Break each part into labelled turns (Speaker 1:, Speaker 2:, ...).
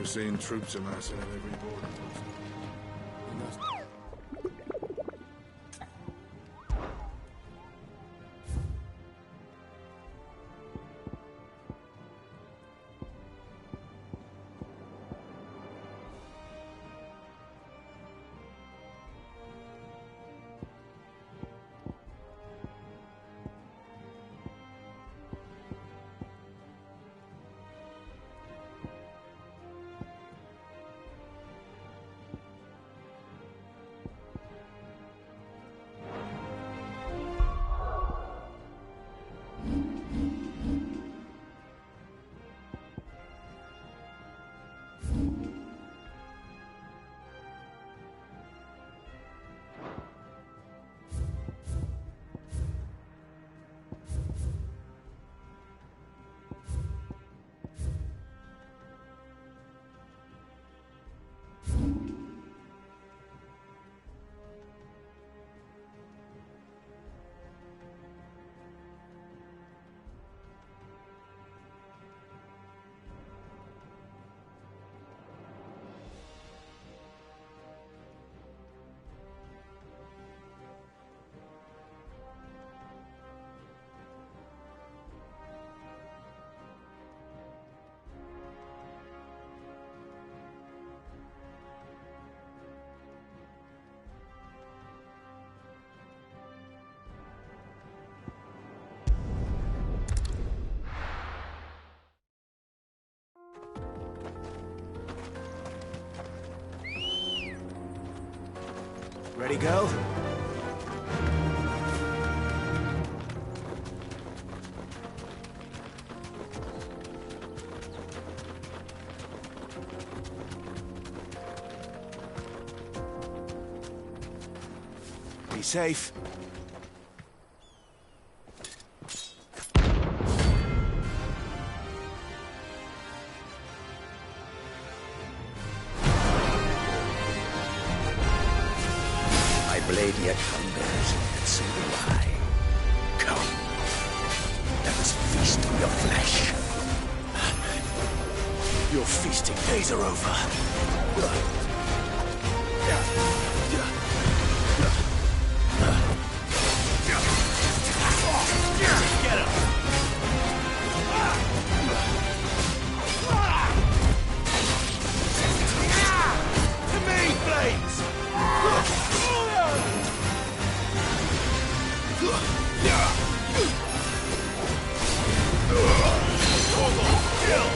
Speaker 1: Overseeing troops amassing at every border post.
Speaker 2: Ready, go? Be safe.
Speaker 3: Blade yet hungers, and so do I. Come, let us feast on your flesh. Your feasting days are over. Get him! To me, Blades! Kill!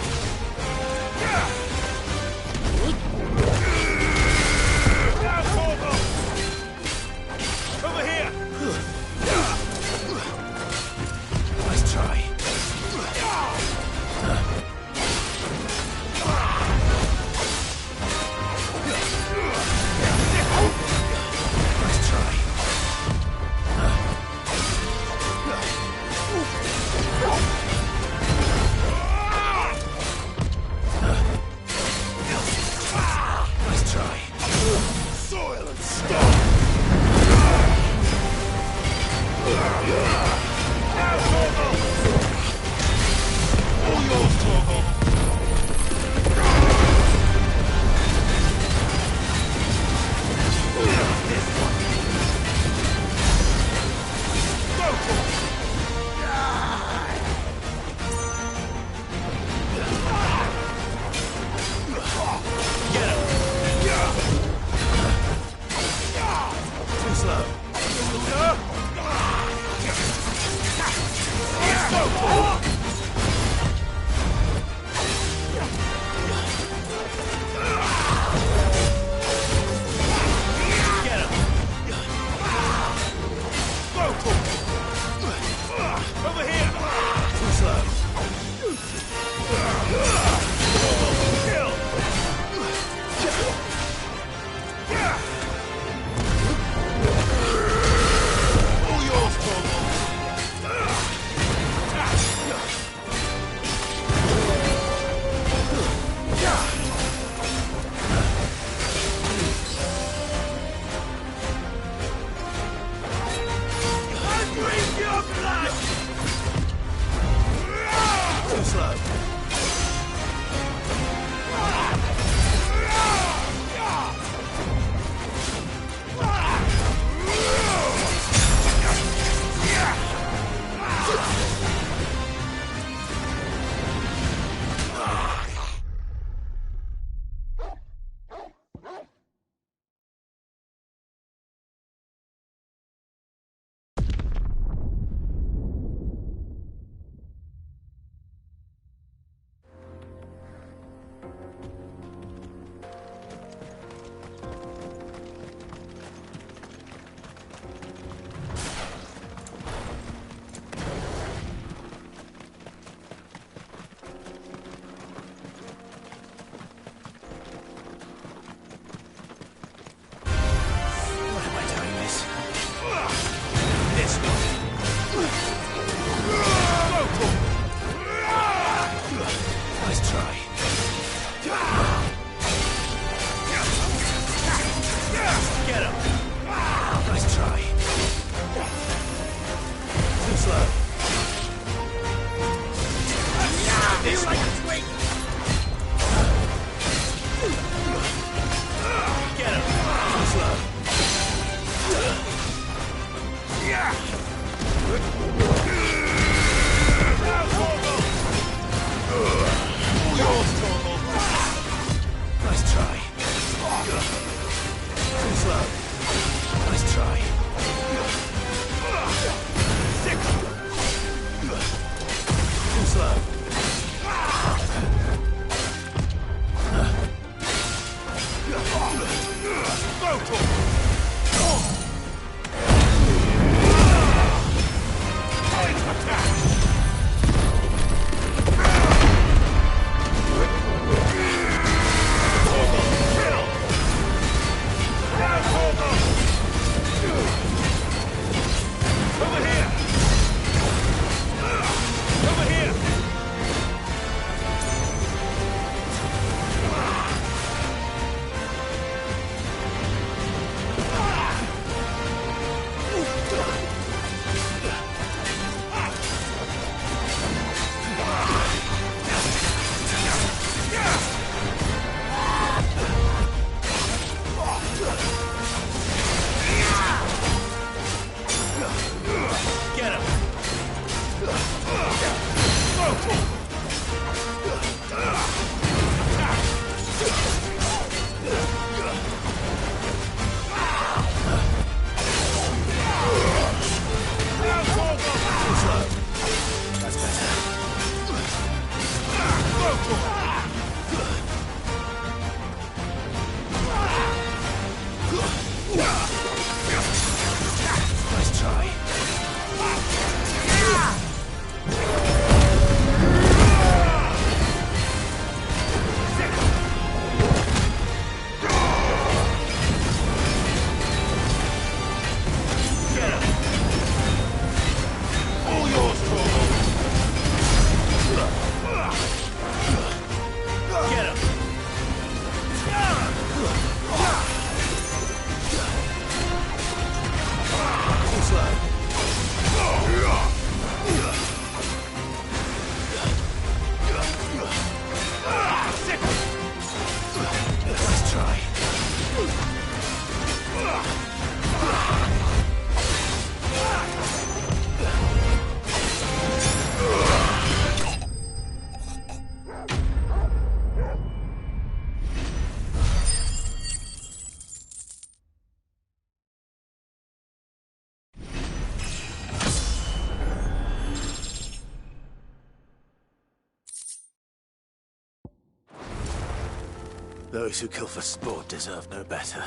Speaker 2: Those who kill for sport deserve no better.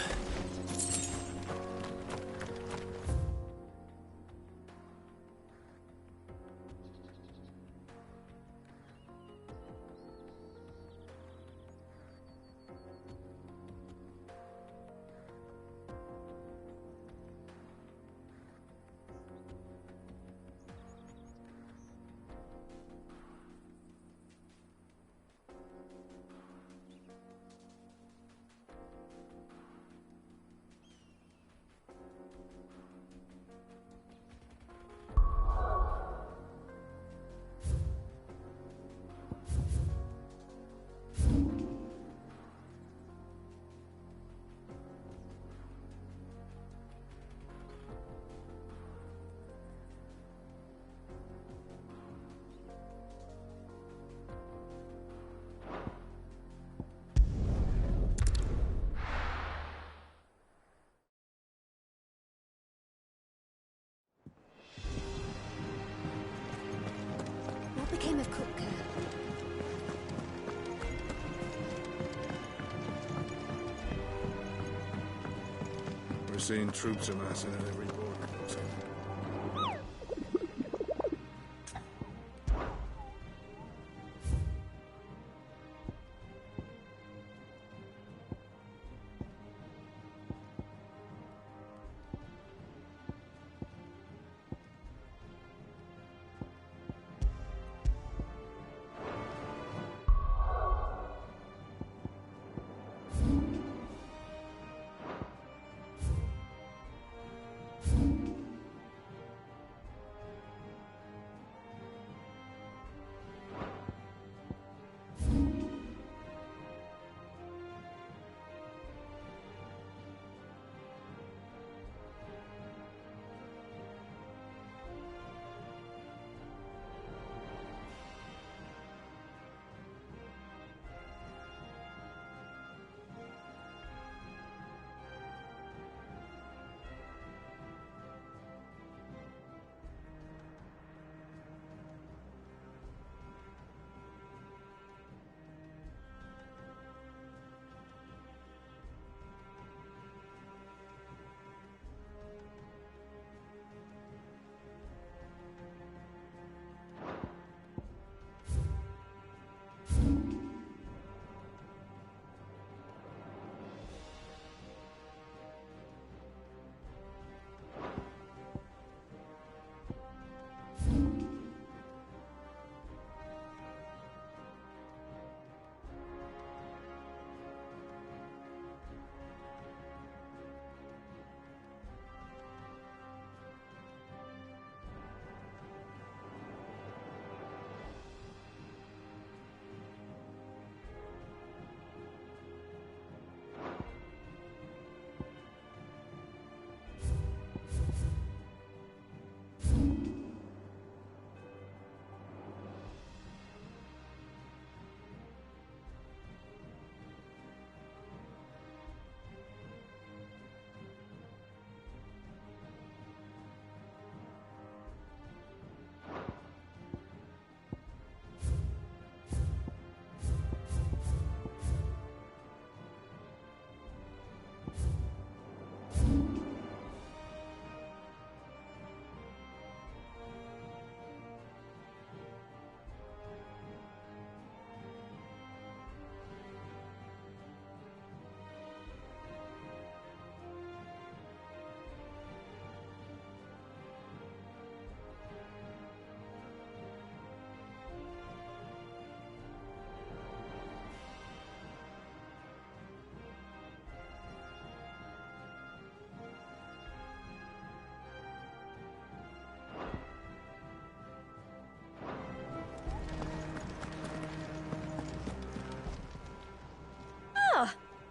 Speaker 4: What became of Kupka?
Speaker 1: We're seeing troops amassing at every border crossing.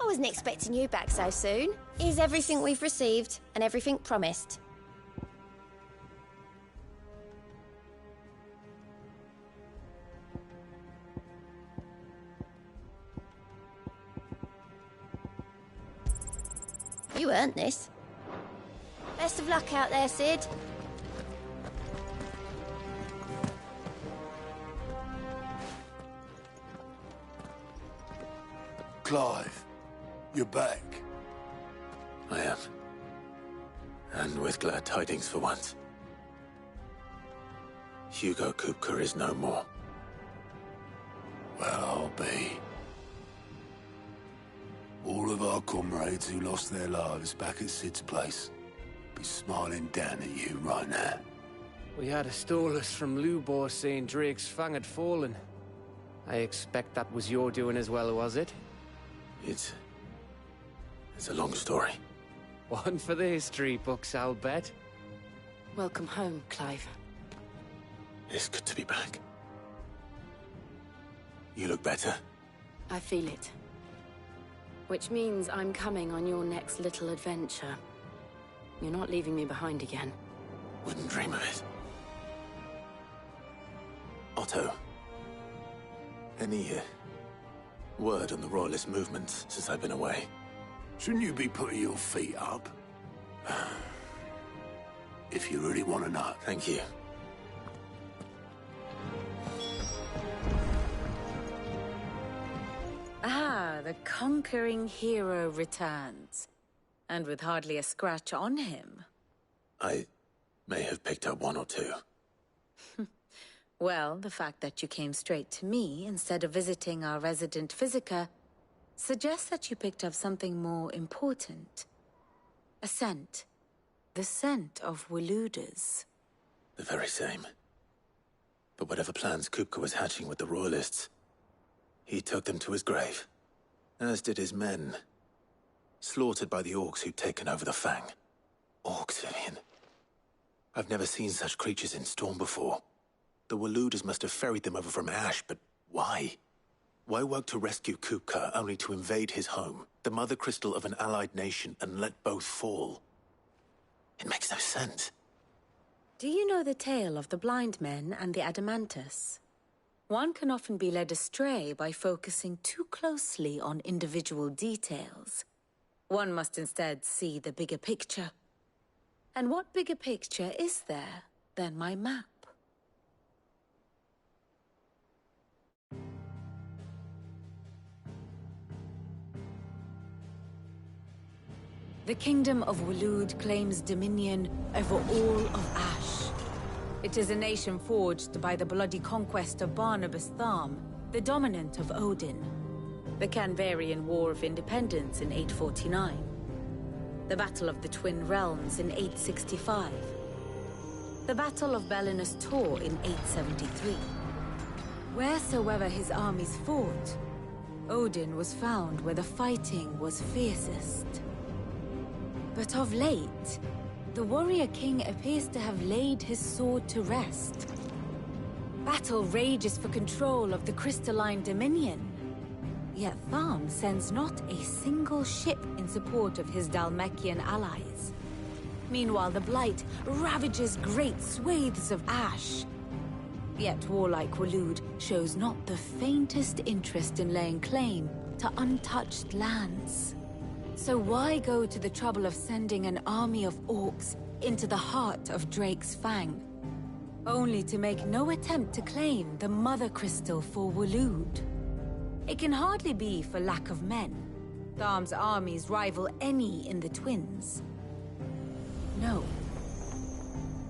Speaker 4: I wasn't expecting you back so soon. Here's everything we've received and everything promised. You earned this. Best of luck out there, Sid.
Speaker 2: Clive,
Speaker 3: You're back.
Speaker 2: I am. And with glad tidings for once. Hugo Kupka is no more.
Speaker 3: Well, I'll be. All of our comrades who lost their lives back at Sid's place be smiling down at you right now.
Speaker 5: We had a stolus from Lubor saying Drake's fang had fallen. I expect that was your doing as well, was it?
Speaker 2: It's a long story.
Speaker 5: One for the history books, I'll bet.
Speaker 6: Welcome home, Clive.
Speaker 2: It's good to be back. You look better.
Speaker 6: I feel it. Which means I'm coming on your next little adventure. You're not leaving me behind again.
Speaker 2: Wouldn't dream of it. Otto. Any word on the Royalist movement since I've been away?
Speaker 3: Shouldn't you be putting your feet up? If you really want to know.
Speaker 2: Thank you.
Speaker 7: Ah, the conquering hero returns. And with hardly a scratch on him.
Speaker 2: I may have picked up one or two.
Speaker 7: Well, the fact that you came straight to me instead of visiting our resident Physica suggests that you picked up something more important. A scent. The scent of Waloeders.
Speaker 2: The very same. But whatever plans Kupka was hatching with the Royalists, he took them to his grave. As did his men. Slaughtered by the orcs who'd taken over the Fang. Orcs, Vivian. I've never seen such creatures in Storm before. The Waloeders must have ferried them over from Ash, but why? Why work to rescue Kupka only to invade his home, the mother crystal of an allied nation, and let both fall? It makes no sense.
Speaker 7: Do you know the tale of the blind men and the Adamantus? One can often be led astray by focusing too closely on individual details. One must instead see the bigger picture. And what bigger picture is there than my map? The Kingdom of Waloed claims dominion over all of Ash. It is a nation forged by the bloody conquest of Barnabas Tharm, the dominant of Odin. The Canvarian War of Independence in 849. The Battle of the Twin Realms in 865. The Battle of Belinus Tor in 873. Wheresoever his armies fought, Odin was found where the fighting was fiercest. But of late, the warrior king appears to have laid his sword to rest. Battle rages for control of the crystalline dominion. Yet Tharm sends not a single ship in support of his Dhalmekian allies. Meanwhile, the Blight ravages great swathes of Ash. Yet warlike Waloed shows not the faintest interest in laying claim to untouched lands. So why go to the trouble of sending an army of orcs into the heart of Drake's Fang, only to make no attempt to claim the Mother Crystal for Waloed? It can hardly be for lack of men. Tharm's armies rival any in the Twins. No.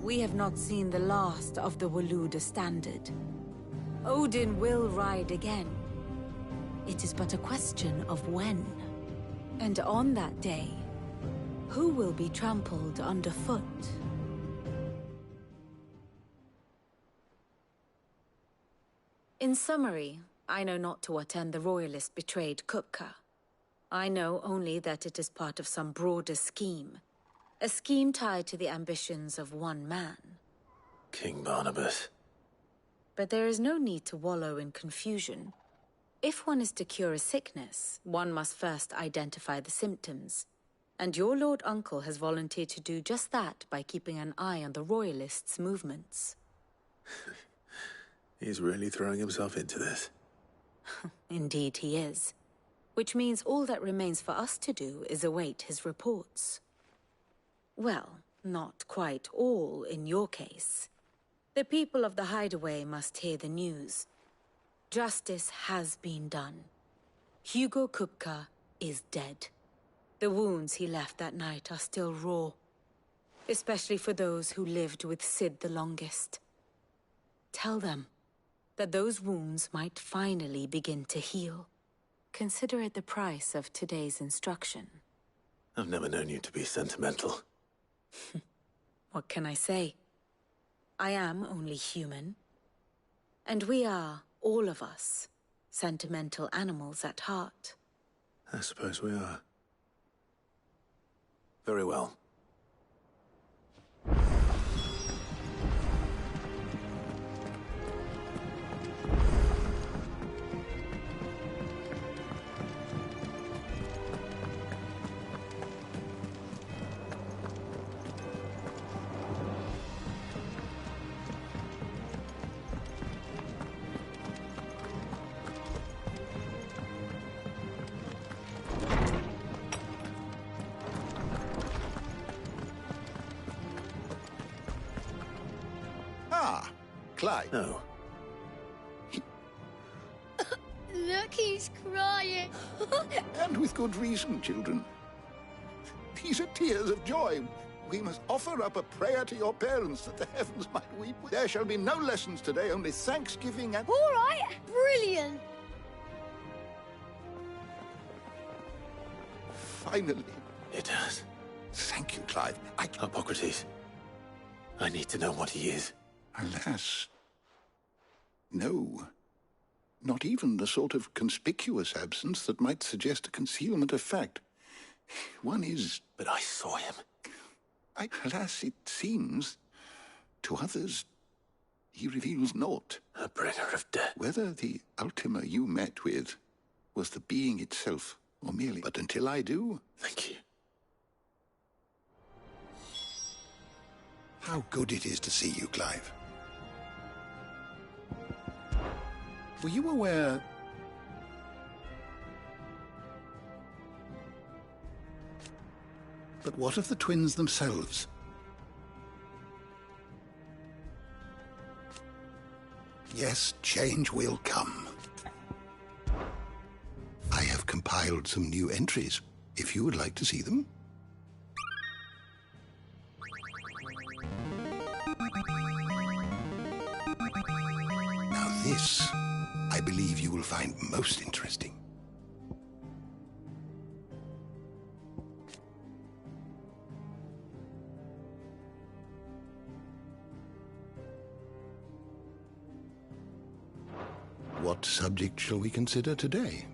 Speaker 7: We have not seen the last of the Waloeder standard. Odin will ride again. It is but a question of when. And on that day, who will be trampled underfoot? In summary, I know not to what end the Royalists betrayed Kupka. I know only that it is part of some broader scheme. A scheme tied to the ambitions of one man.
Speaker 2: King Barnabas.
Speaker 7: But there is no need to wallow in confusion. If one is to cure a sickness, one must first identify the symptoms. And your Lord Uncle has volunteered to do just that by keeping an eye on the Royalists' movements.
Speaker 2: He's really throwing himself into this.
Speaker 7: Indeed he is. Which means all that remains for us to do is await his reports. Well, not quite all in your case. The people of the Hideaway must hear the news. Justice has been done. Hugo Kupka is dead. The wounds he left that night are still raw, especially for those who lived with Cid the longest. Tell them that those wounds might finally begin to heal. Consider it the price of today's instruction.
Speaker 2: I've never known you to be sentimental.
Speaker 7: What can I say? I am only human. And we are, all of us, sentimental animals at heart.
Speaker 2: I suppose we are. Very well.
Speaker 3: Clive.
Speaker 2: No.
Speaker 8: Look, he's crying.
Speaker 3: And with good reason, children. These are tears of joy. We must offer up a prayer to your parents that the heavens might weep. There shall be no lessons today, only thanksgiving and...
Speaker 8: All right, brilliant.
Speaker 3: Finally.
Speaker 2: It does.
Speaker 3: Thank you, Clive.
Speaker 2: Hippocrates. I need to know what he is.
Speaker 3: Alas. No. Not even the sort of conspicuous absence that might suggest a concealment of fact. One is...
Speaker 2: But I saw him.
Speaker 3: Alas, it seems, to others, he reveals naught.
Speaker 2: A bringer of death.
Speaker 3: Whether the Ultima you met with was the being itself, or merely... But until I do...
Speaker 2: Thank you.
Speaker 3: How good it is to see you, Clive. Were you aware... But what of the twins themselves? Yes, change will come. I have compiled some new entries, if you would like to see them. Now this, I believe you will find most interesting. What subject shall we consider today?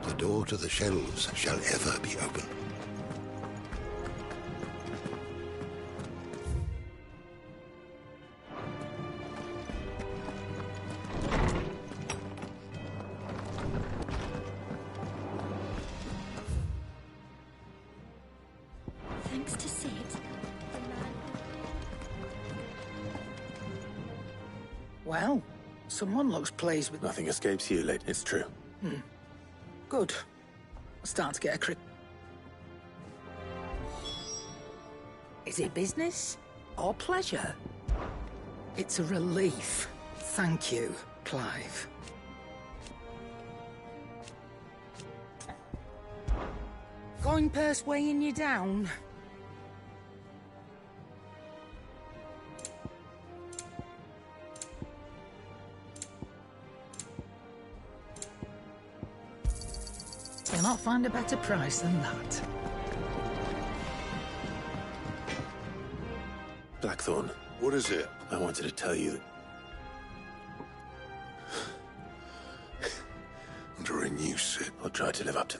Speaker 3: The door to the shelves shall ever be open.
Speaker 8: Thanks to Cid, the man...
Speaker 9: Well, someone looks pleased with...
Speaker 2: Nothing escapes you, late. It's true.
Speaker 9: Good. Starting to get a crick. Is it business or pleasure? It's a relief. Thank you, Clive. Going purse weighing you down? You'll not find a better price than that.
Speaker 2: Blackthorn,
Speaker 1: What is it?
Speaker 2: I wanted to tell you that...
Speaker 1: Under a new Cid.
Speaker 2: I'll try to live up to...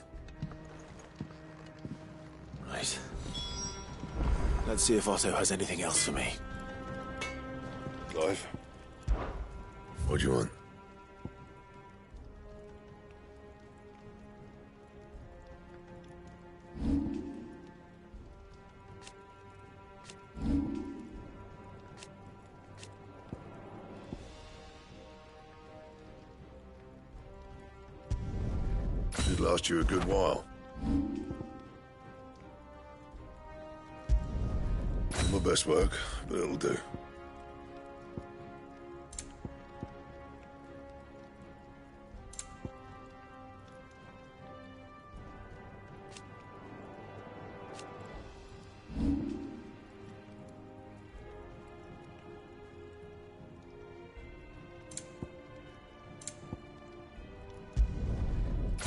Speaker 2: Right. Let's see if Otto has anything else for me.
Speaker 1: Clive? What do you want? Should last you a good while. Not my best work, but it'll do.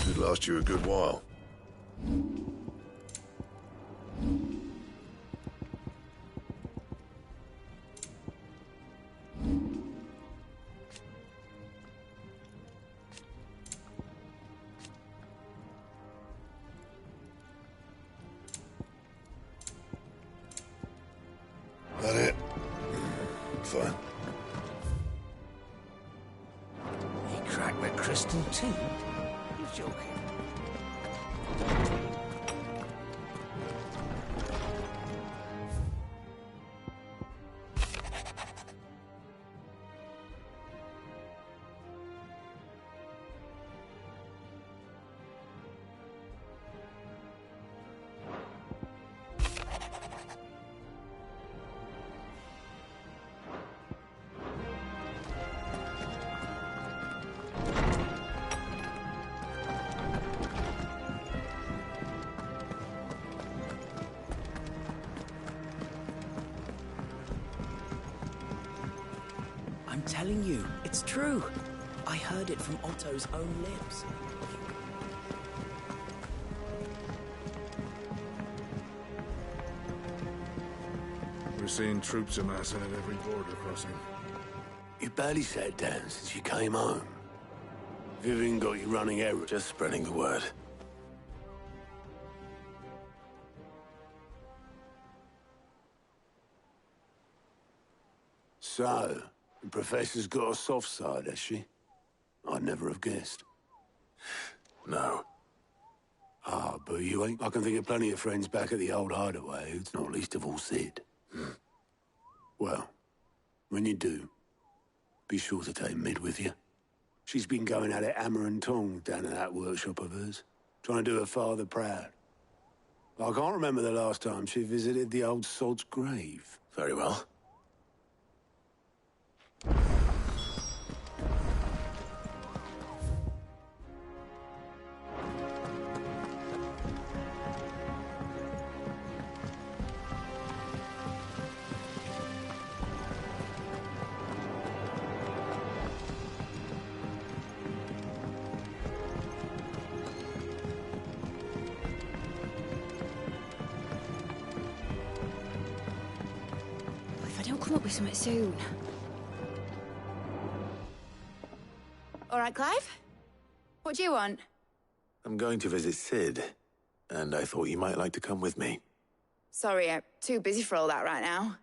Speaker 1: Should last you a good while. That it? Fine.
Speaker 9: He cracked the crystal too. You're joking.
Speaker 10: I'm telling you, it's true. I heard it from Otto's own lips.
Speaker 1: We're seeing troops amassing at every border crossing.
Speaker 11: You barely sat down since you came home. Vivian got you running errands.
Speaker 2: Just spreading the word.
Speaker 11: So, the Professor's got a soft side, has she? I'd never have guessed.
Speaker 2: No.
Speaker 11: Ah, but you ain't. I can think of plenty of friends back at the old hideaway, who's not least of all Sid. Well, when you do, be sure to take Mid with you. She's been going at it hammer and tong down at that workshop of hers, trying to do her father proud. I can't remember the last time she visited the old sod's grave.
Speaker 2: Very well.
Speaker 4: If I don't come up with something soon.
Speaker 12: All right, Clive? What do you want?
Speaker 2: I'm going to visit Sid, and I thought you might like to come with me.
Speaker 12: Sorry, I'm too busy for all that right now.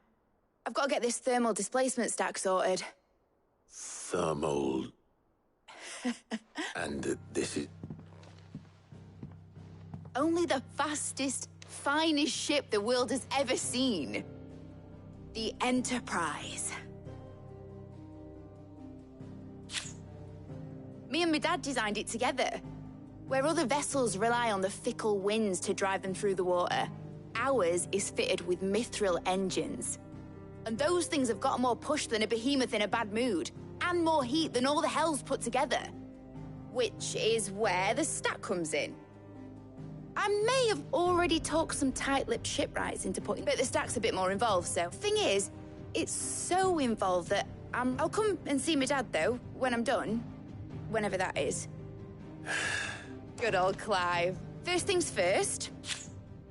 Speaker 12: I've got to get this thermal displacement stack sorted.
Speaker 2: Thermal... and this is...
Speaker 12: Only the fastest, finest ship the world has ever seen. The Enterprise. Me and my dad designed it together. Where other vessels rely on the fickle winds to drive them through the water, ours is fitted with mithril engines. And those things have got more push than a behemoth in a bad mood, and more heat than all the hells put together. Which is where the stack comes in. I may have already talked some tight-lipped shipwrights into putting, but the stack's a bit more involved, so... Thing is, it's so involved that I'll come and see my dad, though, when I'm done. Whenever that is. Good old Clive. First things first,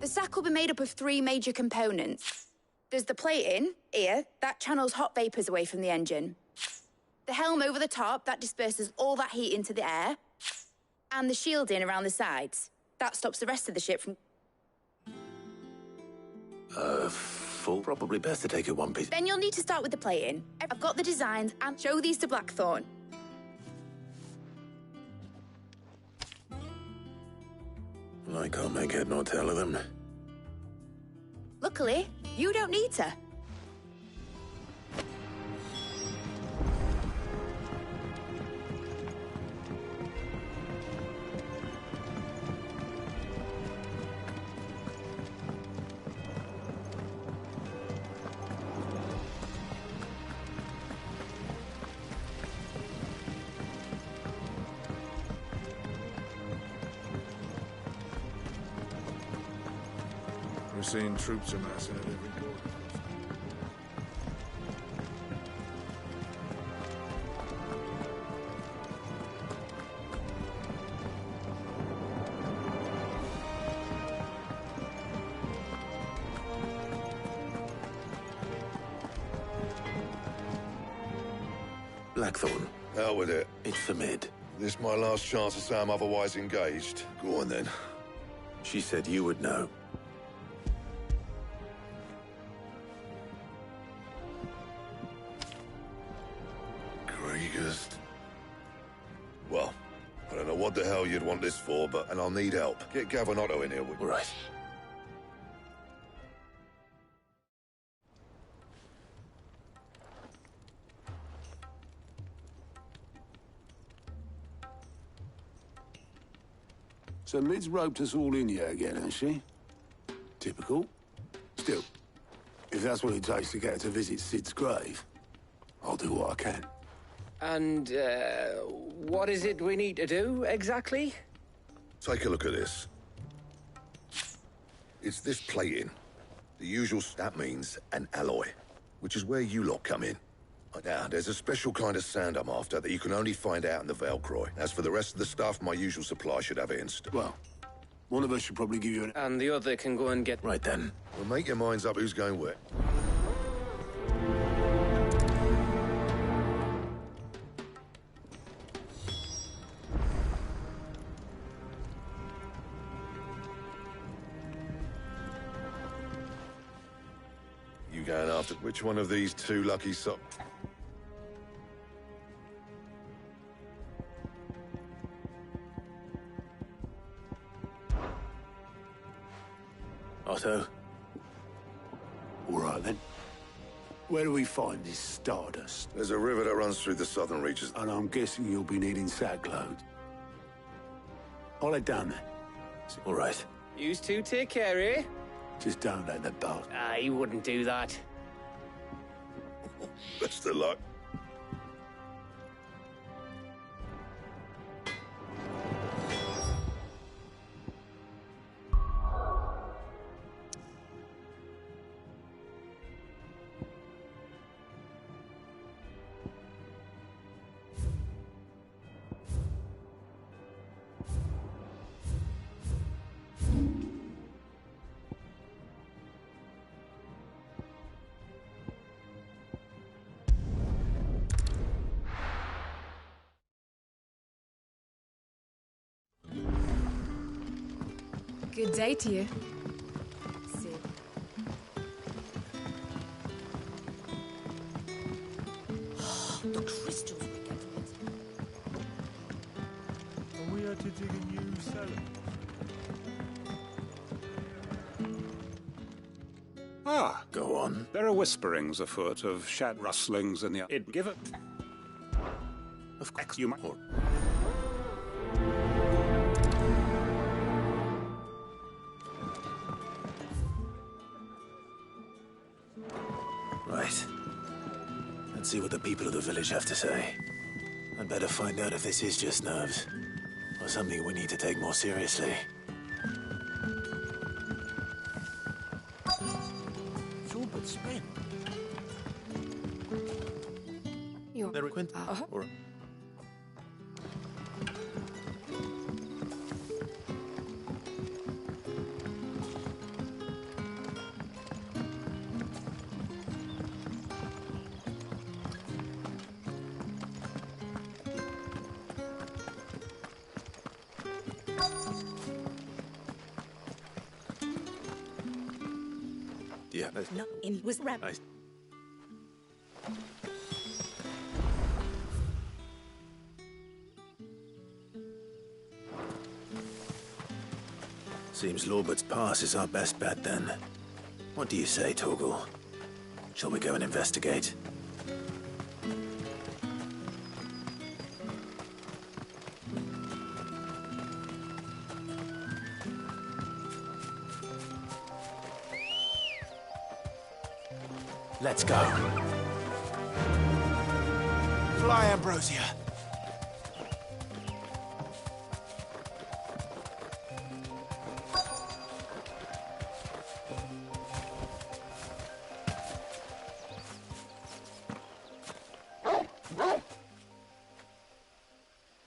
Speaker 12: the stack will be made up of 3 major components. There's the plating, here, that channels hot vapors away from the engine. The helm over the top, that disperses all that heat into the air. And the shielding around the sides. That stops the rest of the ship from...
Speaker 2: Full? Probably best to take it one piece.
Speaker 12: Then you'll need to start with the plating. I've got the designs and show these to Blackthorn.
Speaker 2: I can't make head nor tail of them.
Speaker 12: Luckily, you don't need to.
Speaker 1: seeing troops amassing at every border.
Speaker 2: Blackthorn.
Speaker 13: Hell with it.
Speaker 2: It's for mid.
Speaker 13: This my last chance to say I'm otherwise engaged. Go on then.
Speaker 2: She said you would know.
Speaker 13: Kriegers. Well, I don't know what the hell you'd want this for, and I'll need help. Get Gavin Otto in here.
Speaker 2: Right.
Speaker 11: So Mid's roped us all in here again, has she? Typical. Still, if that's what it takes to get her to visit Sid's grave, I'll do what I can.
Speaker 5: And, what is it we need to do, exactly?
Speaker 13: Take a look at this. It's this plating. The usual, that means an alloy, which is where you lot come in. Now, there's a special kind of sand I'm after that you can only find out in the Valcroy. As for the rest of the stuff, my usual supply should have it in stock.
Speaker 11: Well, one of us should probably give you an...
Speaker 5: And the other can go and get...
Speaker 2: Right then.
Speaker 13: Well, make your minds up who's going where. You going after which one of these two lucky socks?
Speaker 2: Otto?
Speaker 11: All right, then. Where do we find this Stardust?
Speaker 13: There's a river that runs through the southern reaches.
Speaker 11: And I'm guessing you'll be needing sackloads. I'll head down there.
Speaker 2: All right.
Speaker 5: Yous two take care, eh?
Speaker 11: Just don't let the boat.
Speaker 5: I wouldn't do that.
Speaker 13: Best of luck.
Speaker 14: Good day to you. Sid.
Speaker 10: The crystals we get with.
Speaker 15: Are we had to dig a new cellar?
Speaker 16: Ah,
Speaker 2: go on.
Speaker 16: There are whisperings afoot of shat rustlings in the... It give it... Of course you might...
Speaker 2: Right. Let's see what the people of the village have to say. I'd better find out if this is just nerves, or something we need to take more seriously.
Speaker 9: It's all but spent.
Speaker 14: You're...
Speaker 2: Or... Yeah, that's...
Speaker 10: No, it was wrapped.
Speaker 2: Nice. Seems Lorbert's Pass is our best bet, then. What do you say, Torgal? Shall we go and investigate? Let's go.
Speaker 9: Fly, Ambrosia.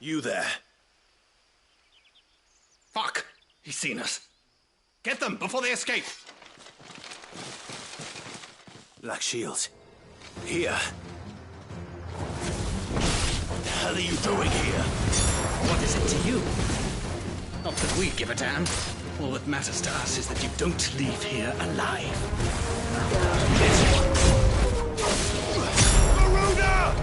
Speaker 17: You there. Fuck! He's seen us. Get them before they escape!
Speaker 9: Black Shields. Here. What the hell are you doing here?
Speaker 17: What is it to you? Not that we give a damn. All that matters to us is that you don't leave here alive.
Speaker 9: Garuda!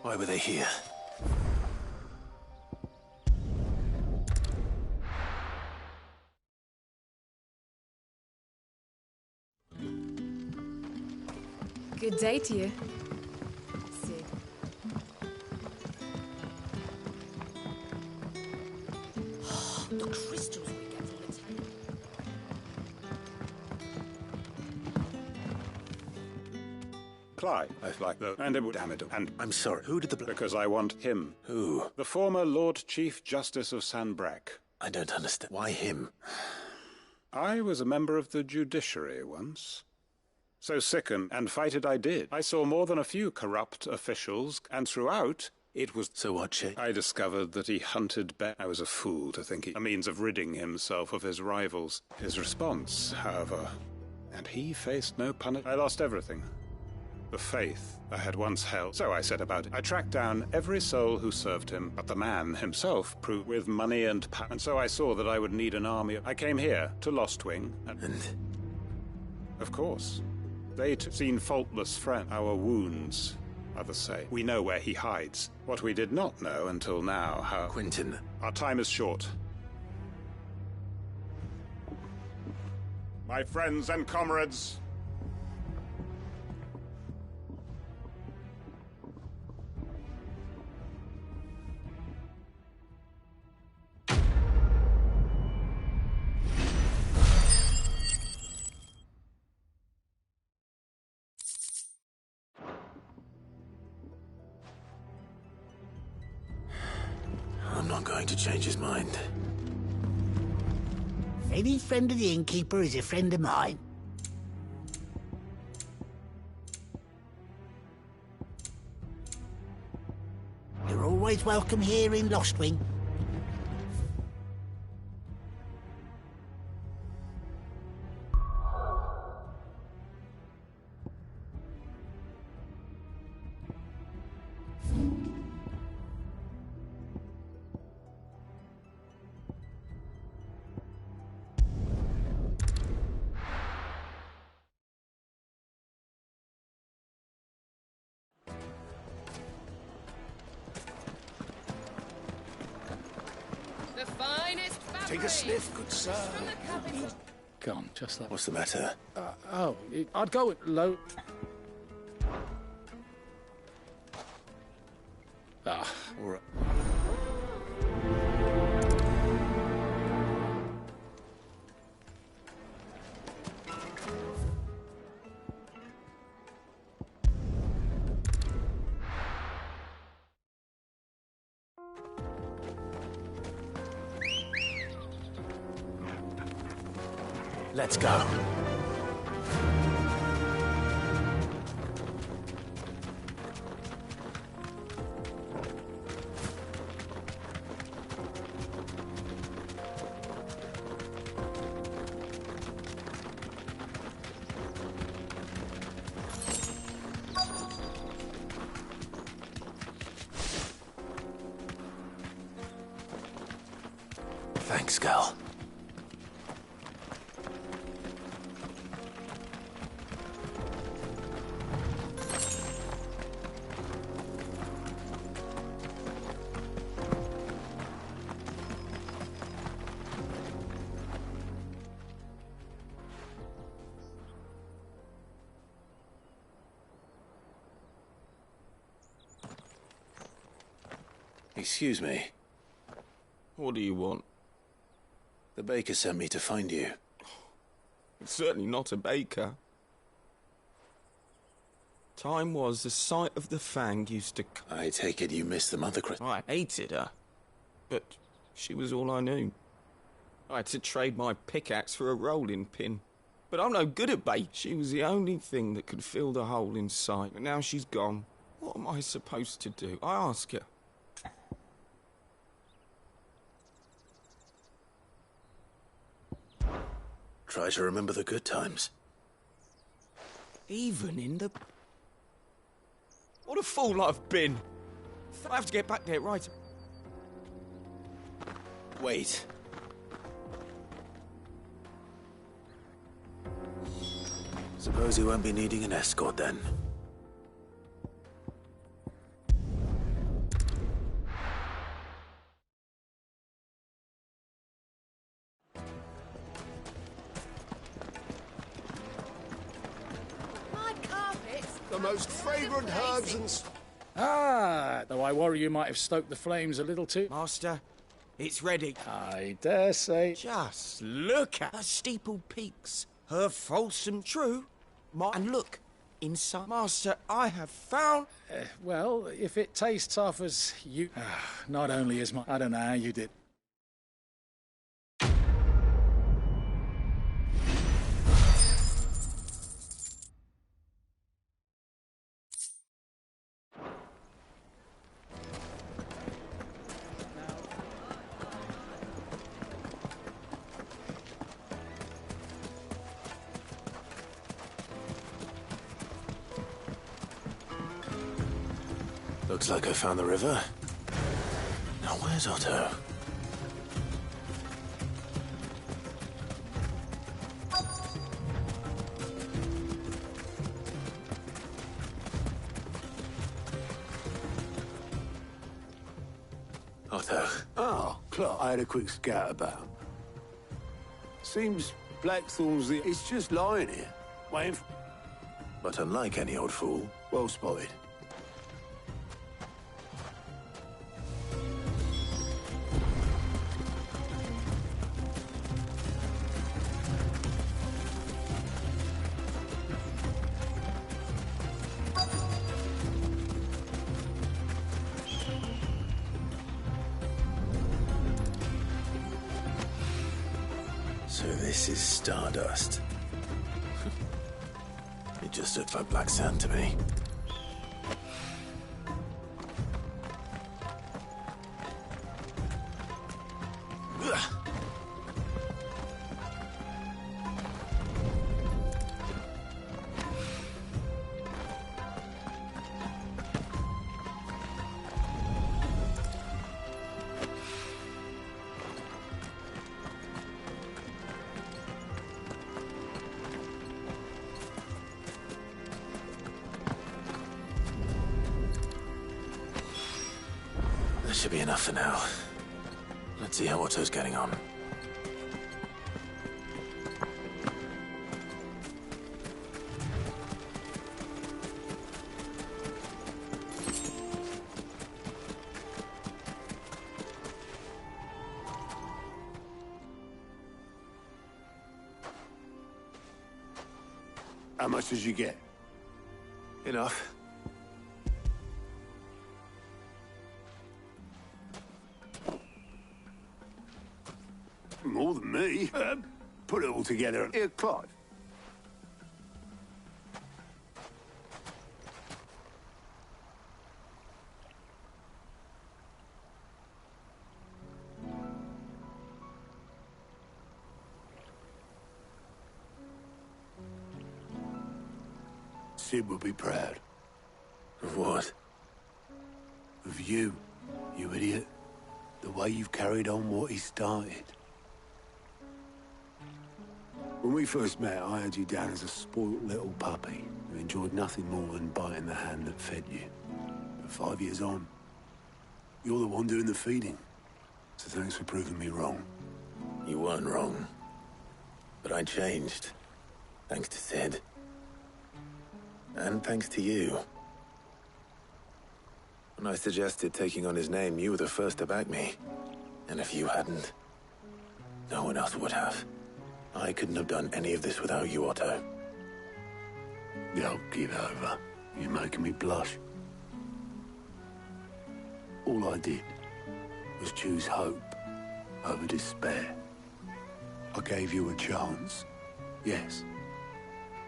Speaker 9: Why were they here?
Speaker 14: Good day to you. Sid.
Speaker 10: The crystals we get from the tank.
Speaker 16: Clive, I like the... And it would damn it. And
Speaker 9: I'm sorry, who did the...
Speaker 16: because I want him.
Speaker 9: Who?
Speaker 16: The former Lord Chief Justice of Sanbreque.
Speaker 9: I don't understand. Why him?
Speaker 16: I was a member of the judiciary once. So sicken and fight it I did. I saw more than a few corrupt officials, and throughout, it was...
Speaker 9: So what, Shay?
Speaker 16: I discovered that he hunted bear. I was a fool to think a means of ridding himself of his rivals. His response, however, and he faced no punishment. I lost everything. The faith I had once held. So I set about it. I tracked down every soul who served him, but the man himself proved with money and power. And so I saw that I would need an army. I came here to Lostwing, and... Of course. They'd seen faultless friend. Our wounds are the same. We know where he hides. What we did not know until now, how...
Speaker 9: Quentin.
Speaker 16: Our time is short. My friends and comrades...
Speaker 9: I'm not going to change his mind.
Speaker 18: Any friend of the innkeeper is a friend of mine. You're always welcome here in Lostwing.
Speaker 14: The finest
Speaker 9: Take a sniff, good sir.
Speaker 19: Gone, just like...
Speaker 9: What's the matter?
Speaker 19: I'd go with low...
Speaker 9: All right. Let's go.
Speaker 2: Thanks, Gal. Excuse me.
Speaker 20: What do you want?
Speaker 2: The baker sent me to find you.
Speaker 20: It's certainly not a baker. Time was the sight of the Fang used to...
Speaker 2: I take it you missed the Mother Crystal.
Speaker 20: I hated her, but she was all I knew. I had to trade my pickaxe for a rolling pin. But I'm no good at bait. She was the only thing that could fill the hole inside. And now she's gone. What am I supposed to do? I ask her.
Speaker 2: Try to remember the good times.
Speaker 20: Even in the... What a fool I've been. I have to get back there, right?
Speaker 2: Wait. Suppose you won't be needing an escort then.
Speaker 3: The most fragrant herbs and...
Speaker 19: Ah, though I worry you might have stoked the flames a little too.
Speaker 20: Master, it's ready.
Speaker 19: I dare say.
Speaker 20: Just look at the steeple peaks. Her falsome true. And look, inside. Master, I have found...
Speaker 19: Well, if it tastes tough as you... not only is my... I don't know how you did.
Speaker 2: Looks like I found the river. Now where's Otto? Otto.
Speaker 11: Oh, Clark, I had a quick scout about. Seems Blackthorn's the... It's just lying here, waiting for...
Speaker 2: But unlike any old fool.
Speaker 11: Well spotted.
Speaker 2: So this is Stardust. It just looked like black sand to me. That should be enough for now. Let's see how Otto's getting on.
Speaker 11: How much did you get?
Speaker 2: Enough.
Speaker 11: More than me. Put it all together. Here, Clive. Sid will be proud.
Speaker 2: Of what?
Speaker 11: Of you, you idiot. The way you've carried on what he started. When we first met, I had you down as a spoilt little puppy who enjoyed nothing more than biting the hand that fed you. But 5 years on, you're the one doing the feeding. So thanks for proving me wrong.
Speaker 2: You weren't wrong. But I changed. Thanks to Sid. And thanks to you. When I suggested taking on his name, you were the first to back me. And if you hadn't, no one else would have. I couldn't have done any of this without you, Otto.
Speaker 11: Yo, give over. You're making me blush. All I did was choose hope over despair. I gave you a chance, yes,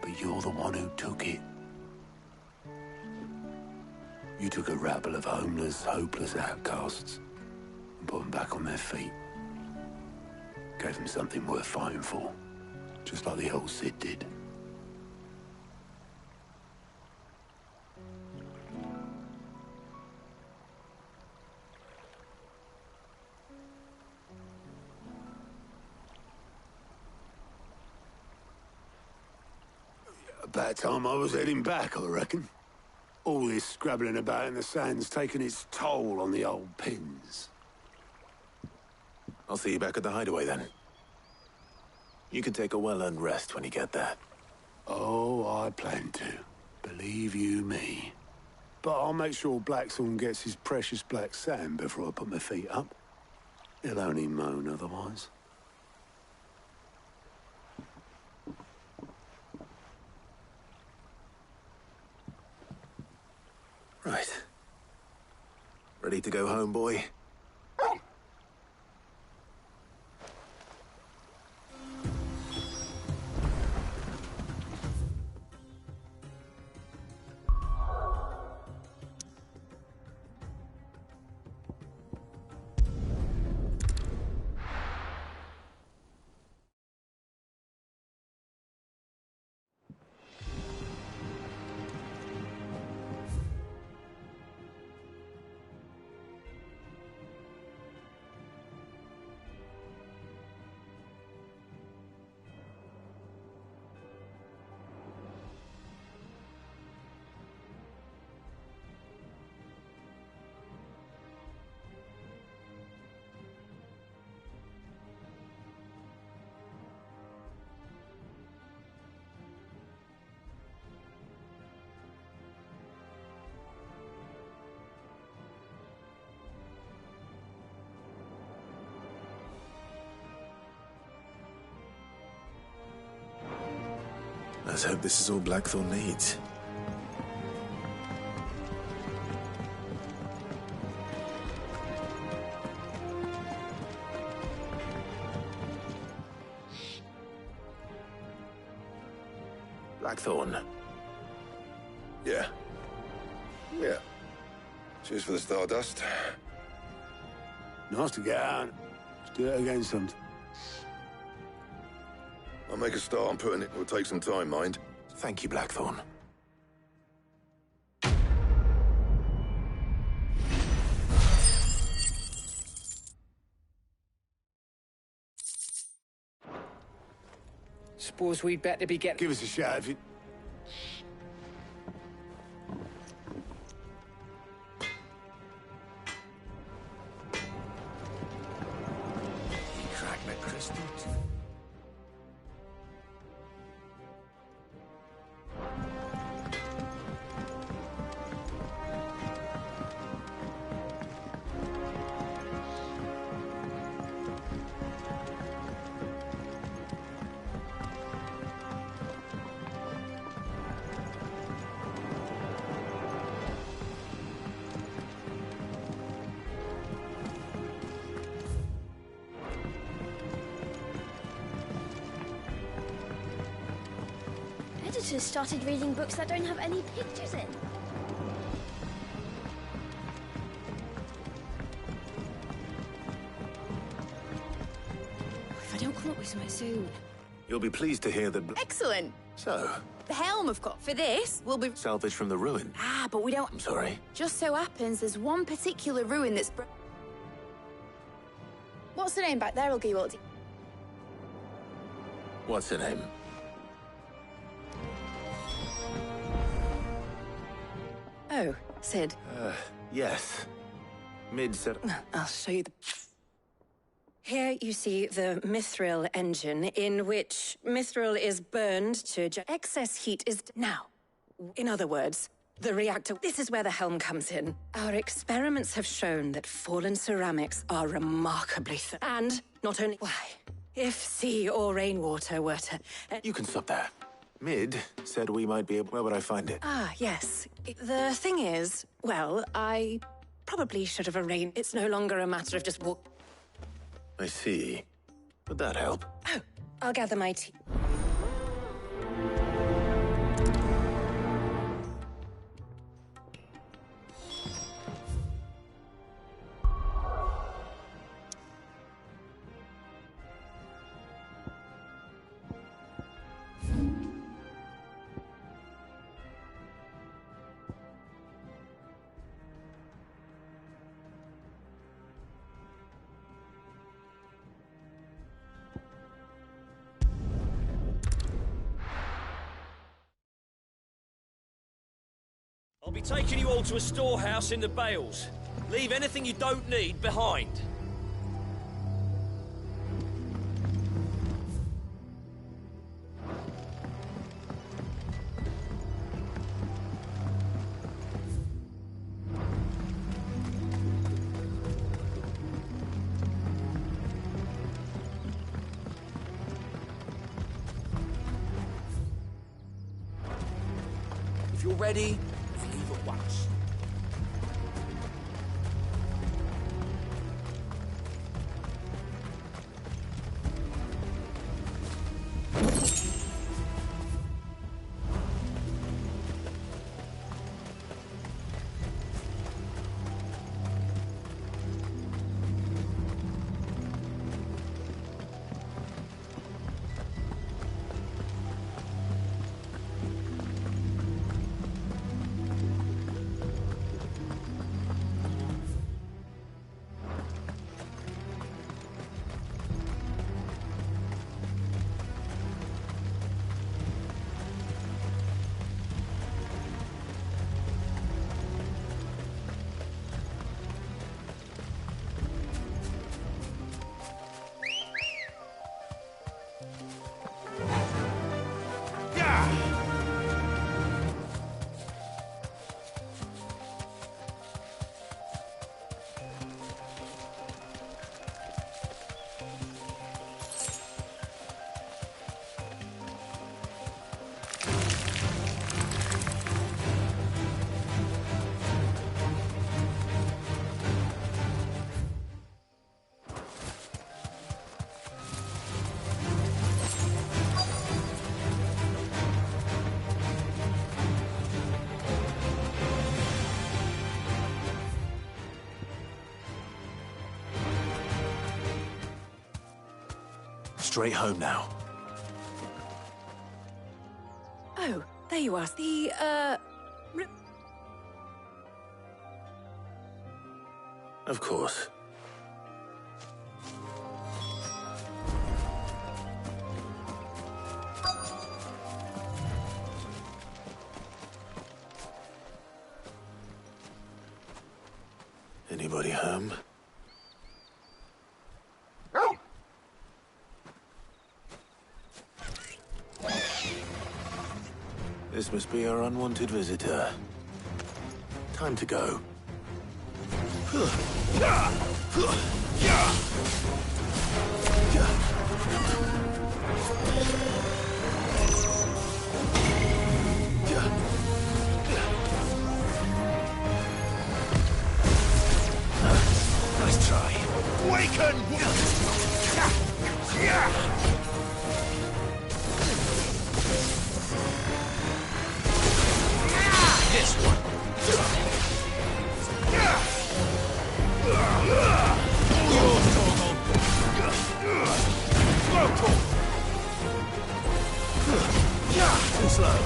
Speaker 11: but you're the one who took it. You took a rabble of homeless, hopeless outcasts and put them back on their feet. Gave them something worth fighting for, just like the old Sid did. About time I was heading back, I reckon. All this scrabbling about in the sand's taken its toll on the old pins.
Speaker 2: I'll see you back at the hideaway then. You can take a well-earned rest when you get there.
Speaker 11: Oh, I plan to. Believe you me. But I'll make sure Blackthorn gets his precious black sand before I put my feet up. He'll only moan otherwise.
Speaker 2: Right. Ready to go home, boy? Let's hope this is all Blackthorn needs. Blackthorn.
Speaker 13: Yeah. Yeah. Cheers for the stardust.
Speaker 11: Nice to get out. Let's do it again sometime.
Speaker 13: I'll make a start on putting it. It will take some time, mind.
Speaker 2: Thank you, Blackthorn.
Speaker 5: Suppose we'd better be getting...
Speaker 11: Give us a shout if you...
Speaker 9: He cracked my crystal too.
Speaker 8: Editors started reading books that don't have any pictures in.
Speaker 4: If I don't come up with something soon.
Speaker 2: You'll be pleased to hear that...
Speaker 12: Excellent.
Speaker 2: So,
Speaker 12: The helm, of course. For this, will be...
Speaker 2: salvage from the ruin.
Speaker 12: Ah, but we don't...
Speaker 2: I'm sorry.
Speaker 12: Just so happens there's one particular ruin that's... What's the name back there, Ulgiwald?
Speaker 2: What's her name?
Speaker 6: Oh, Cid.
Speaker 2: Yes. Mid said...
Speaker 6: I'll show you the... Here you see the Mithril engine, in which Mithril is burned to... Excess heat is... Now, in other words, the reactor... This is where the helm comes in. Our experiments have shown that fallen ceramics are remarkably thin. And not only... Why? If sea or rainwater were to...
Speaker 2: You can stop there. Mid said we might be able... Where would I find it?
Speaker 6: Ah, yes. The thing is, well, I probably should have arranged... It's no longer a matter of just walk...
Speaker 2: I see. Would that help?
Speaker 6: Oh, I'll gather my tea.
Speaker 21: I'll be taking you all to a storehouse in the Bales. Leave anything you don't need behind. If you're ready, leave at once.
Speaker 2: Straight home now.
Speaker 6: Oh, there you are. The,
Speaker 2: Of course. Anybody home? This must be our unwanted visitor. Time to go.
Speaker 9: Nice try.
Speaker 21: Waken!
Speaker 9: This one.
Speaker 2: Too slow.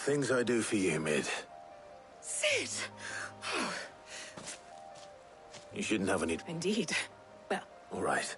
Speaker 2: things I do for you, Mid.
Speaker 6: Sid!
Speaker 2: You shouldn't have any...
Speaker 6: Indeed. Well...
Speaker 2: All right.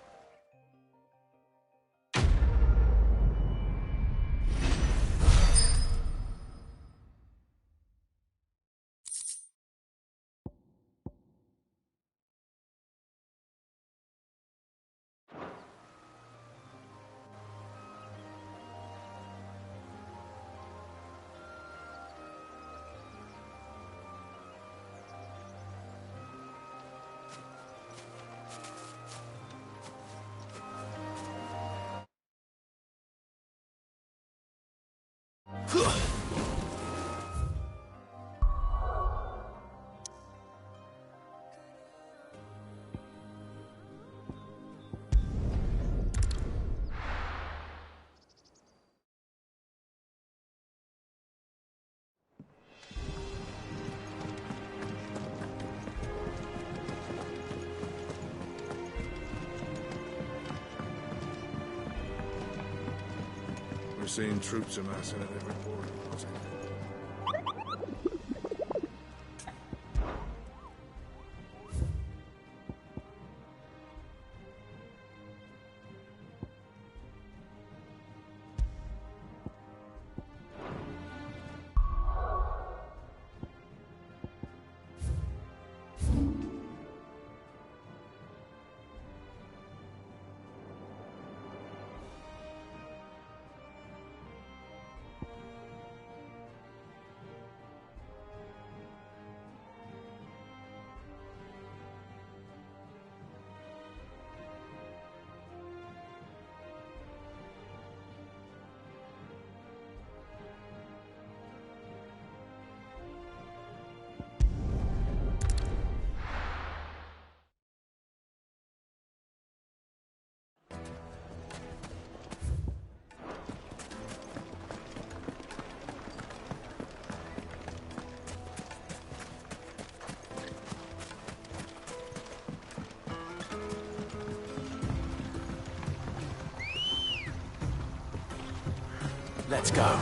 Speaker 1: We're seeing troops amassing at every border crossing.
Speaker 9: Let's go.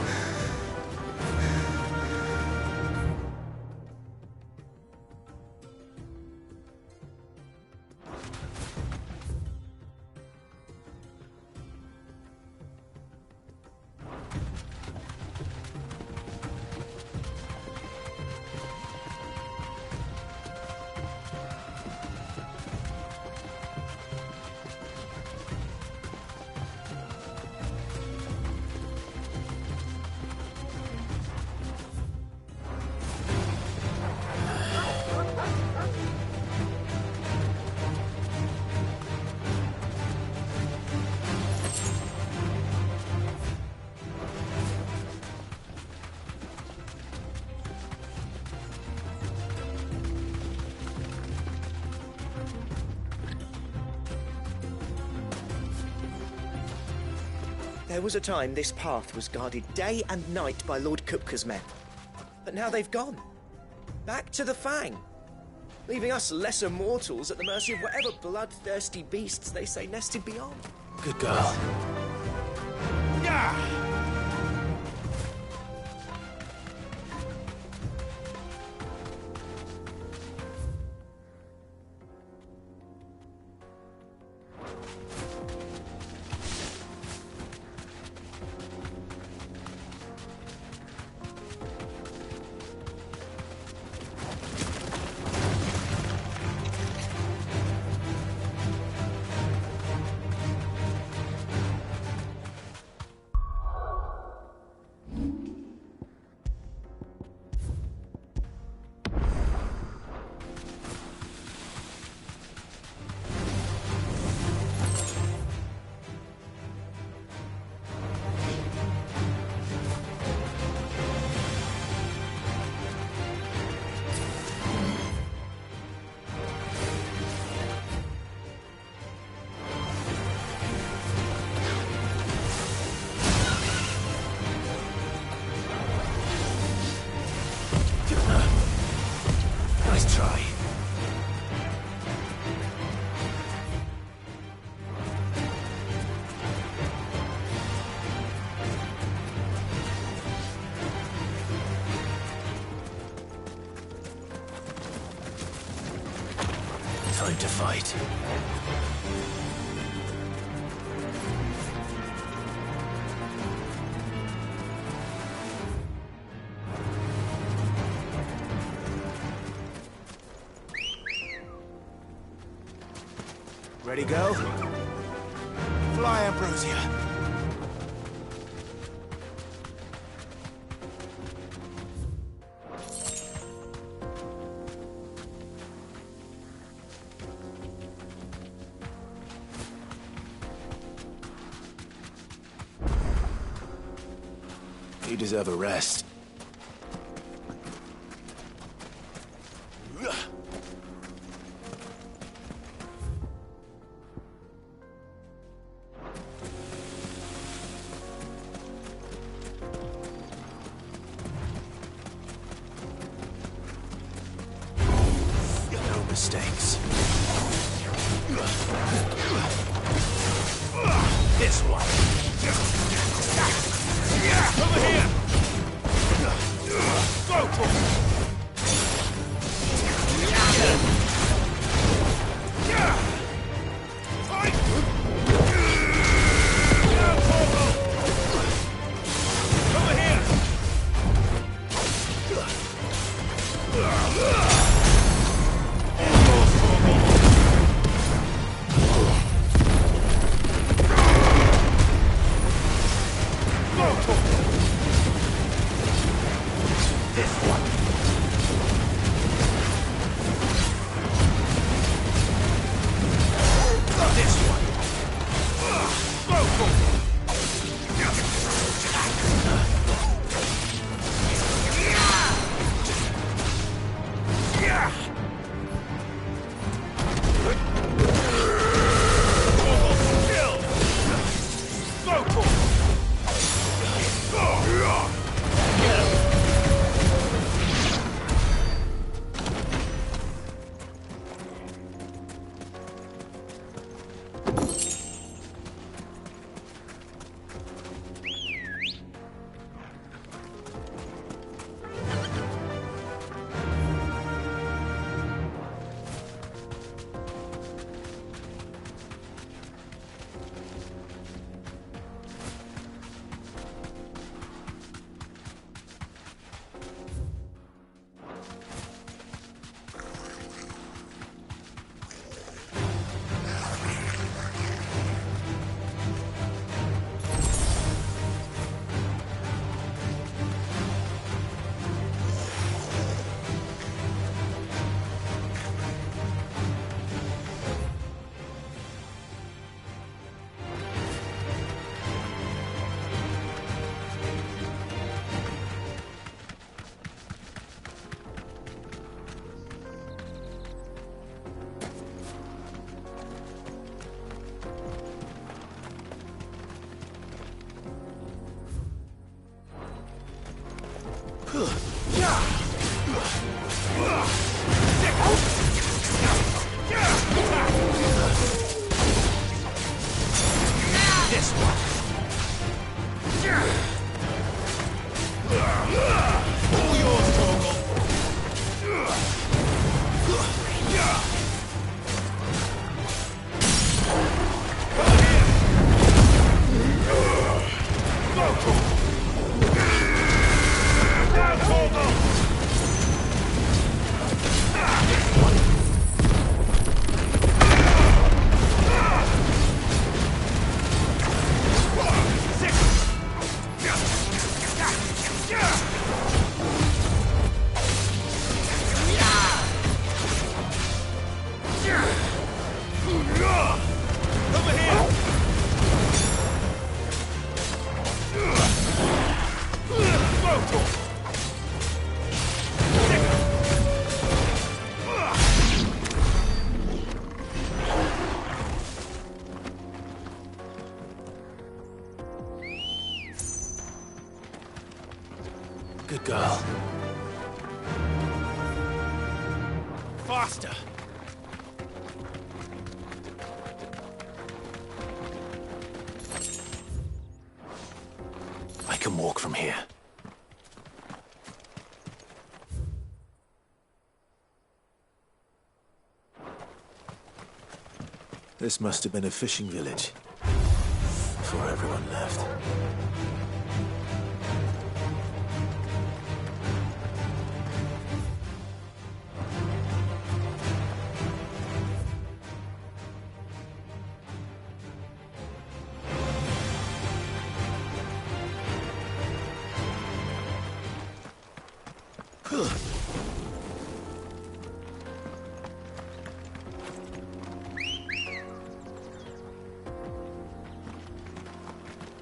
Speaker 10: There was a time this path was guarded day and night by Lord Kupka's men. But now they've gone. Back to the Fang. Leaving us lesser mortals at the mercy of whatever bloodthirsty beasts they say nested beyond.
Speaker 9: Good girl.
Speaker 10: Yeah!
Speaker 9: Time to fight. Ready, go? Fly, Ambrosia.
Speaker 2: You deserve a rest. No mistakes. This one. Over here! Go for it!
Speaker 9: This one. All yours, Torgal.
Speaker 2: Good girl.
Speaker 9: Faster!
Speaker 2: I can walk from here. This must have been a fishing village before everyone left.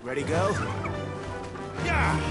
Speaker 10: Ready, go? Yeah!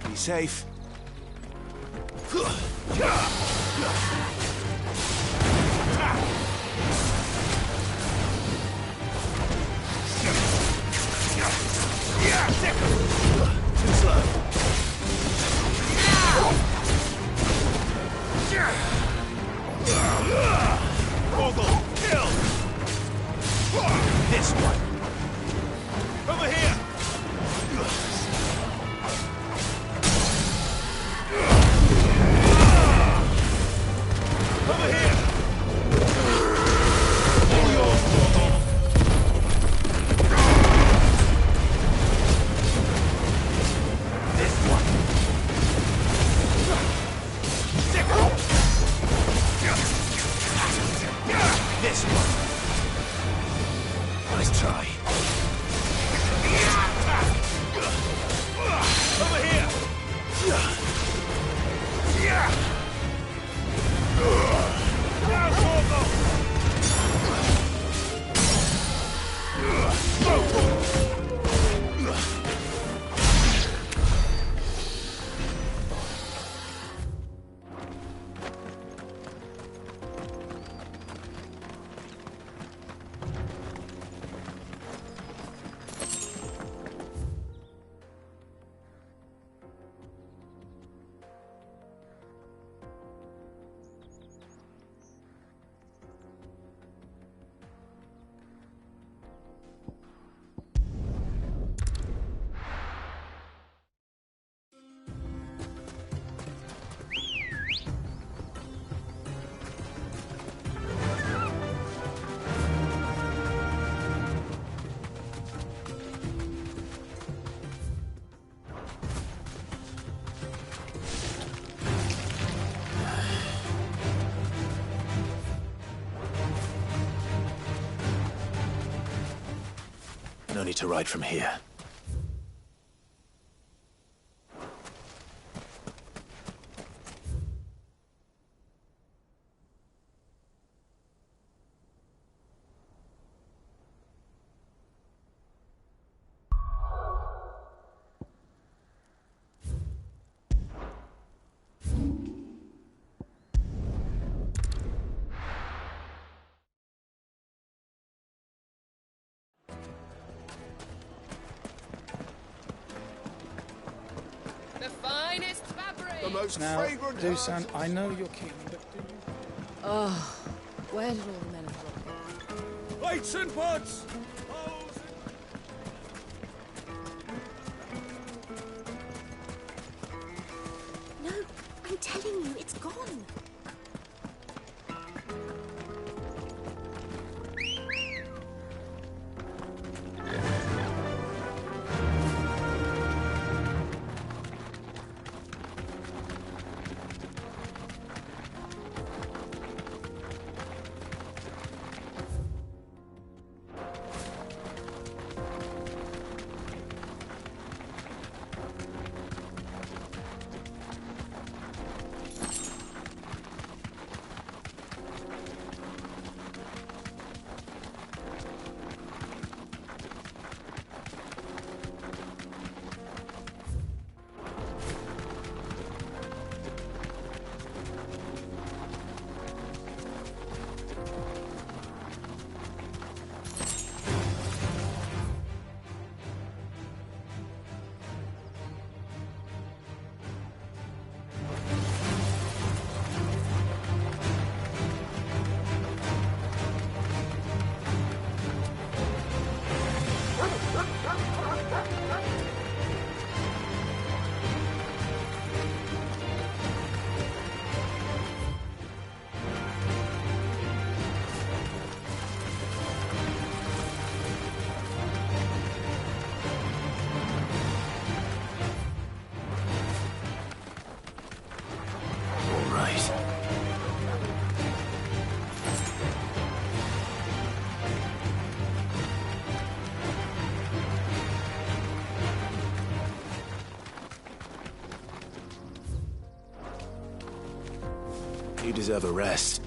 Speaker 10: Be safe. Too slow. Ogle, kill! This one. Over here! Over here! All yours, Ogle. This one. Sickle! This one. Let's try. Over here! Now, Ogle!
Speaker 2: No need to ride from here.
Speaker 14: The finest fabric!
Speaker 3: The most
Speaker 19: Now,
Speaker 3: fragrant
Speaker 19: Dusan, I know you're keen, but do you...
Speaker 14: Oh, where did all the men have gone?
Speaker 21: Weights and pods!
Speaker 4: No, I'm telling you, it's gone.
Speaker 2: You deserve a rest.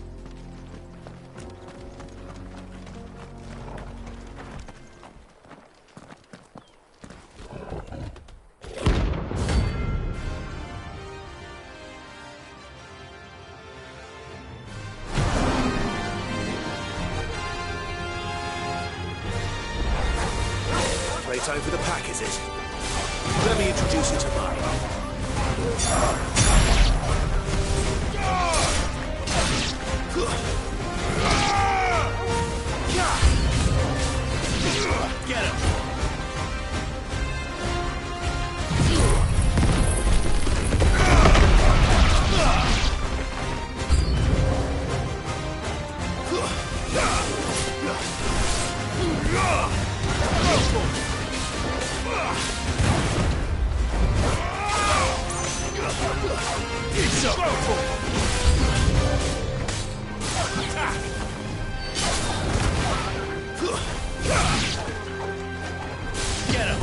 Speaker 9: Playtime for the pack, is it? Let me introduce you to mine.
Speaker 21: Get him!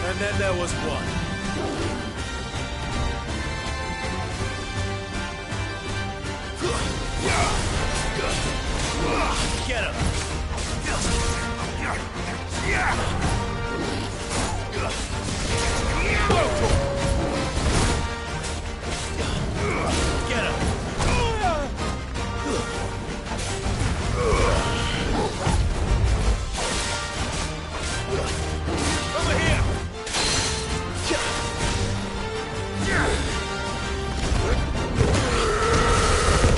Speaker 9: And then there was one.
Speaker 21: Get him! Get him! Over here!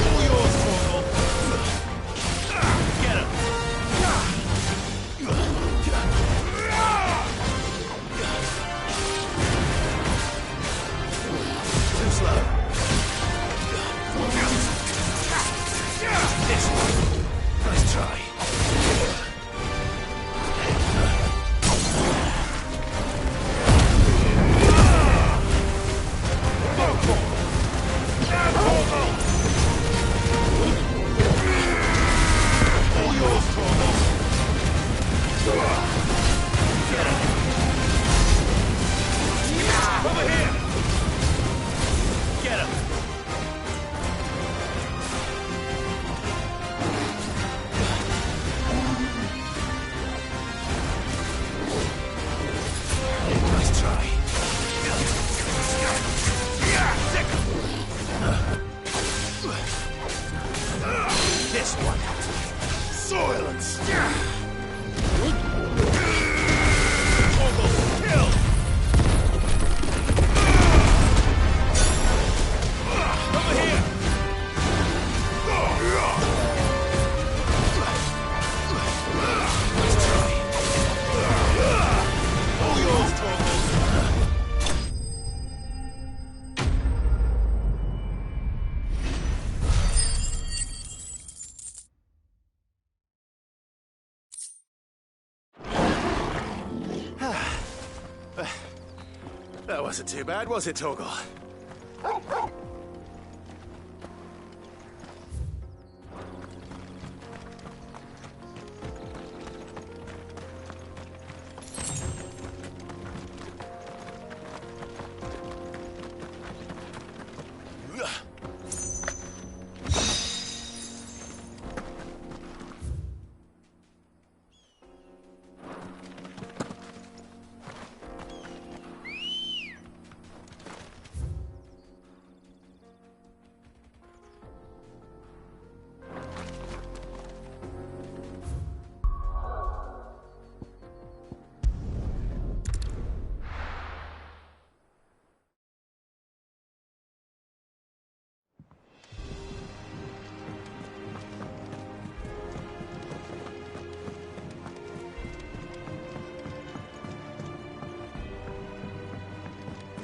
Speaker 21: All yours, Torgal. Get him!
Speaker 9: Too slow.
Speaker 21: This one.
Speaker 9: Nice try.
Speaker 21: All yours, Torgal. Get him! Over here! Get him!
Speaker 9: Nice try.
Speaker 21: This one.
Speaker 9: Silence!
Speaker 21: Torgal, kill! Over here!
Speaker 9: Nice try.
Speaker 21: All yours, Torgal.
Speaker 9: That wasn't too bad, was it, Torgal?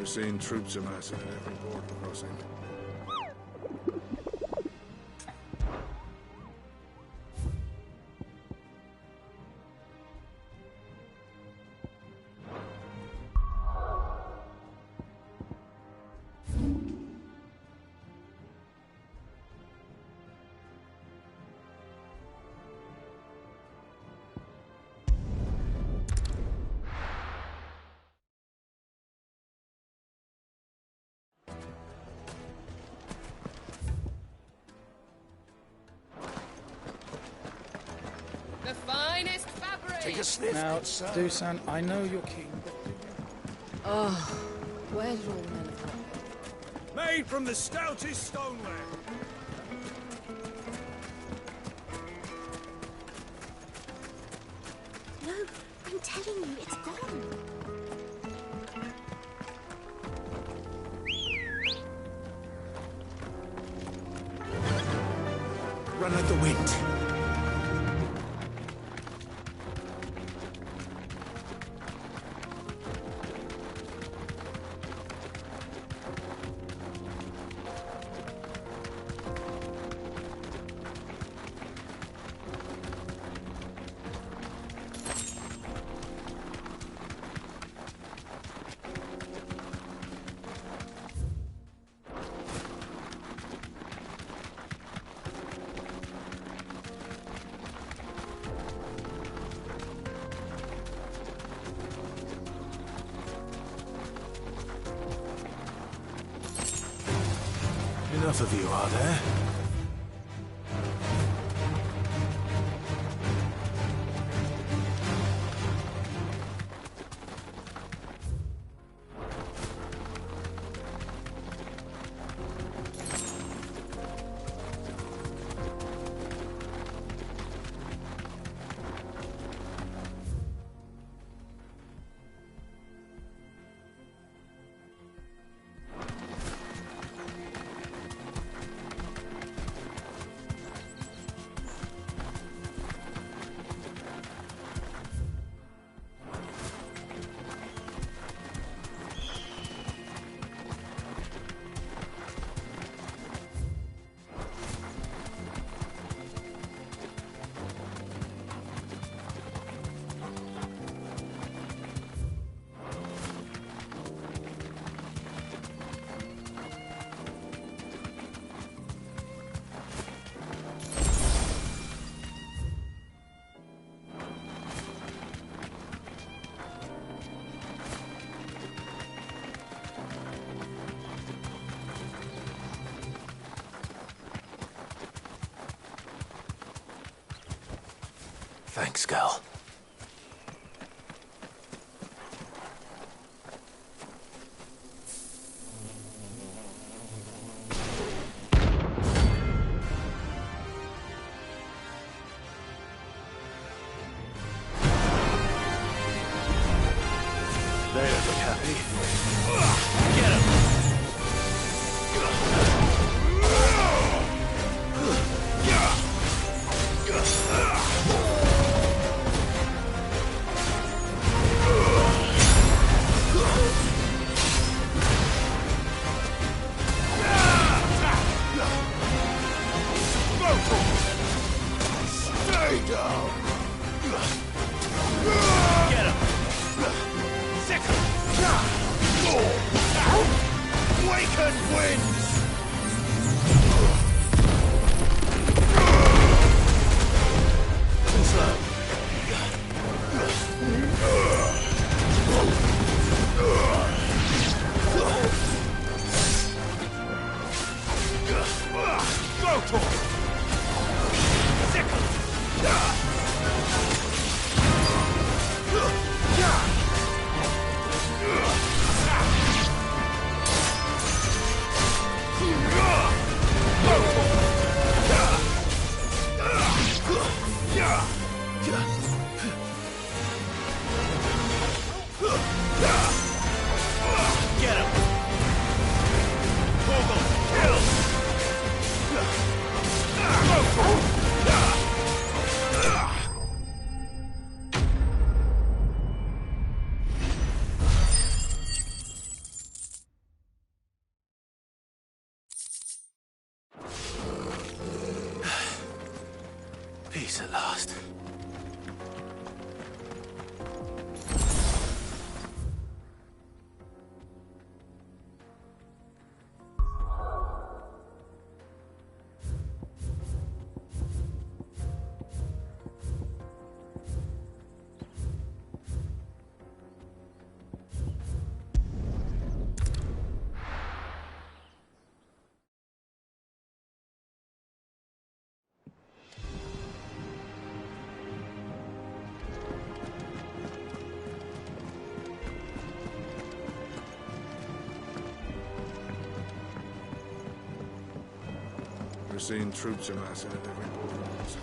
Speaker 1: seeing troops amassing at every border crossing.
Speaker 5: The finest fabric!
Speaker 9: Take a sniff.
Speaker 19: Now, Dusan, I know you're keen, but...
Speaker 14: Oh, where did all the men have gone?
Speaker 15: Made from the stoutest stoneware.
Speaker 8: No, I'm telling you, it's gone.
Speaker 9: Run like the wind. Enough of you, are there? Thanks, girl. They don't look happy. Get him!
Speaker 15: Stay down! Get him! Sick him! Waken winds!
Speaker 9: Slow.
Speaker 15: Go, Tor! Sick him! Get him! Vogel, kill!
Speaker 2: Peace at last.
Speaker 1: We're seeing troops amassing at every border crossing.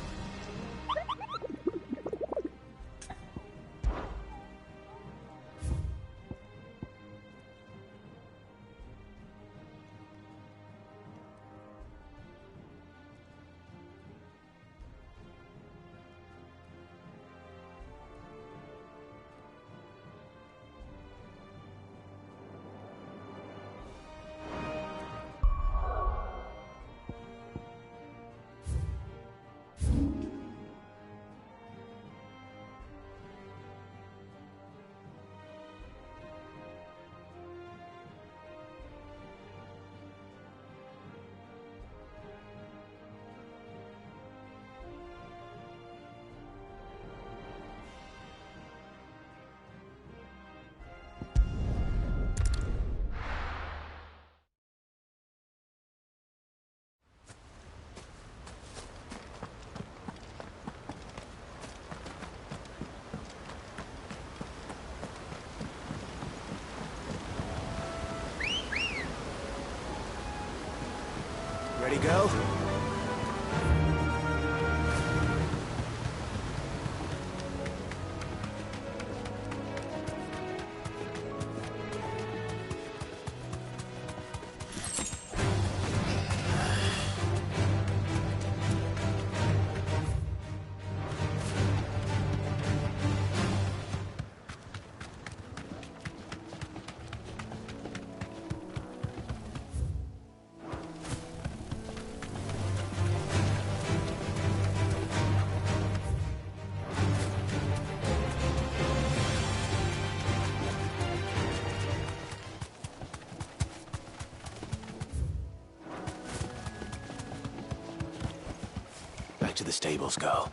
Speaker 10: Ready, go?
Speaker 2: Back to the stables, girl.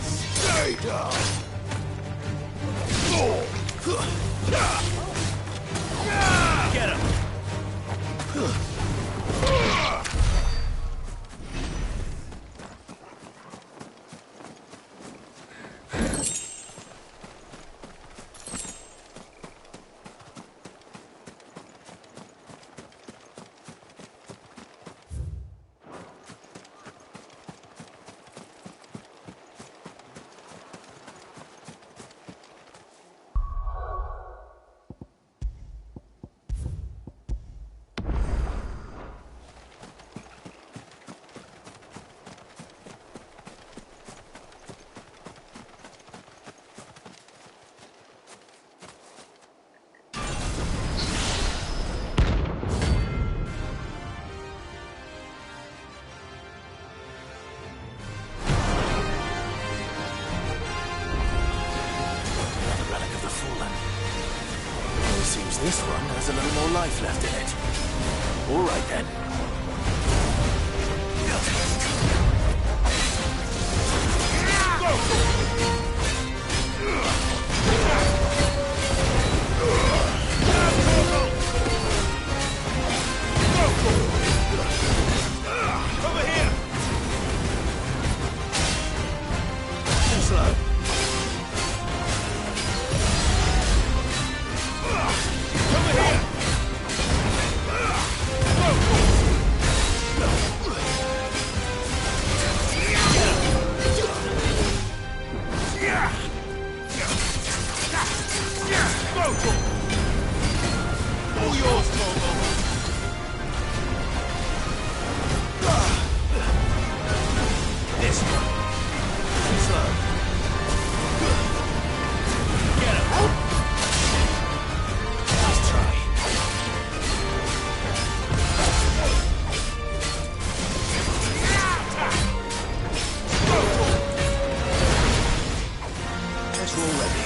Speaker 15: Stay down! Get him!
Speaker 9: This one has a little more life left in it. All right, then.
Speaker 15: Over here!
Speaker 9: Too slow.
Speaker 15: All yours, Torgo!
Speaker 9: This one. Too slow.
Speaker 15: Get him!
Speaker 9: Nice try. Guess we're all ready.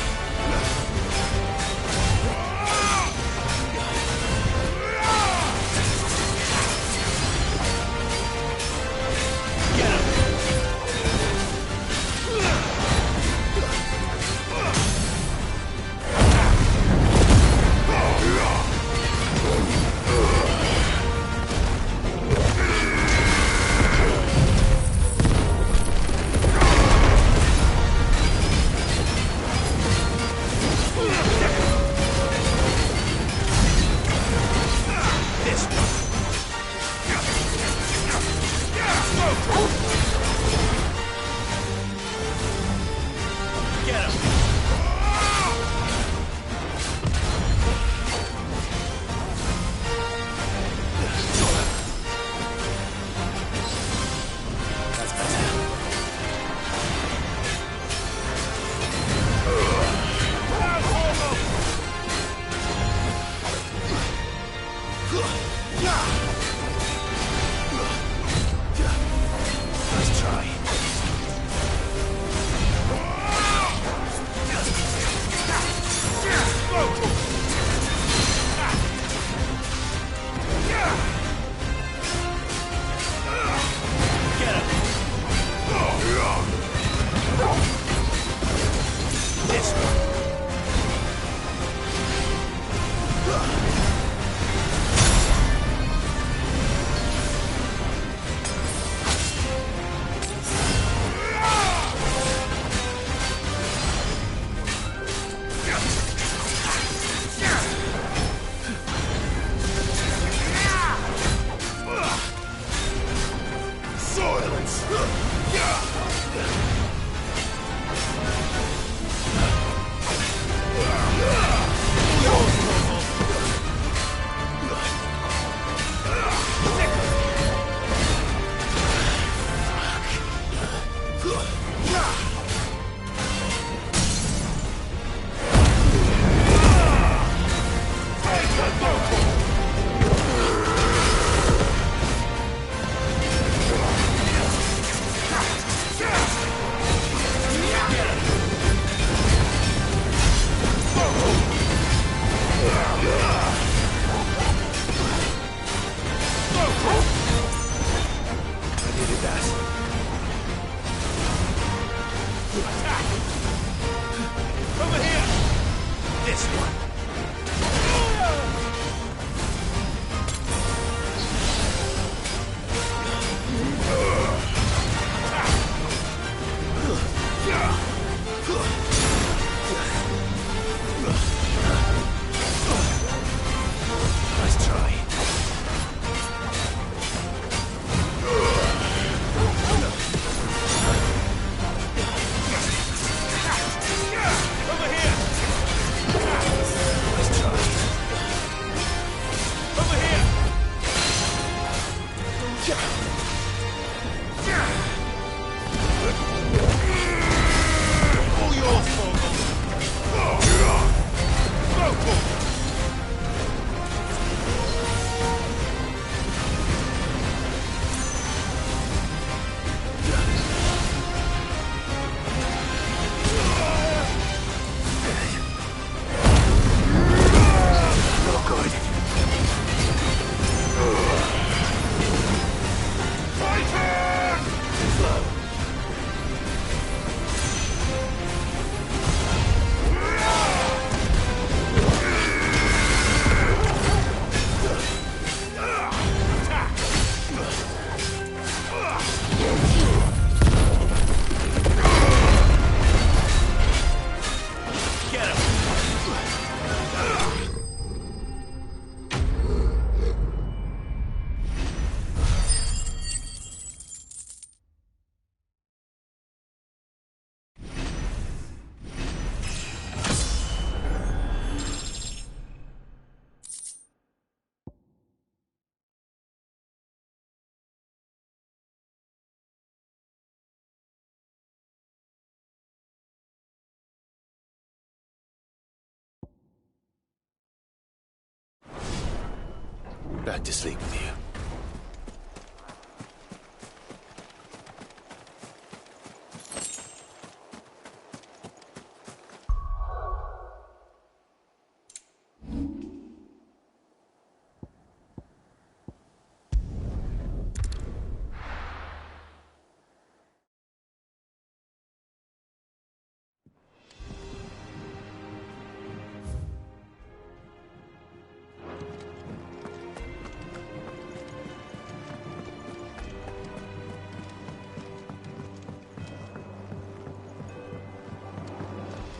Speaker 2: back to sleep with you.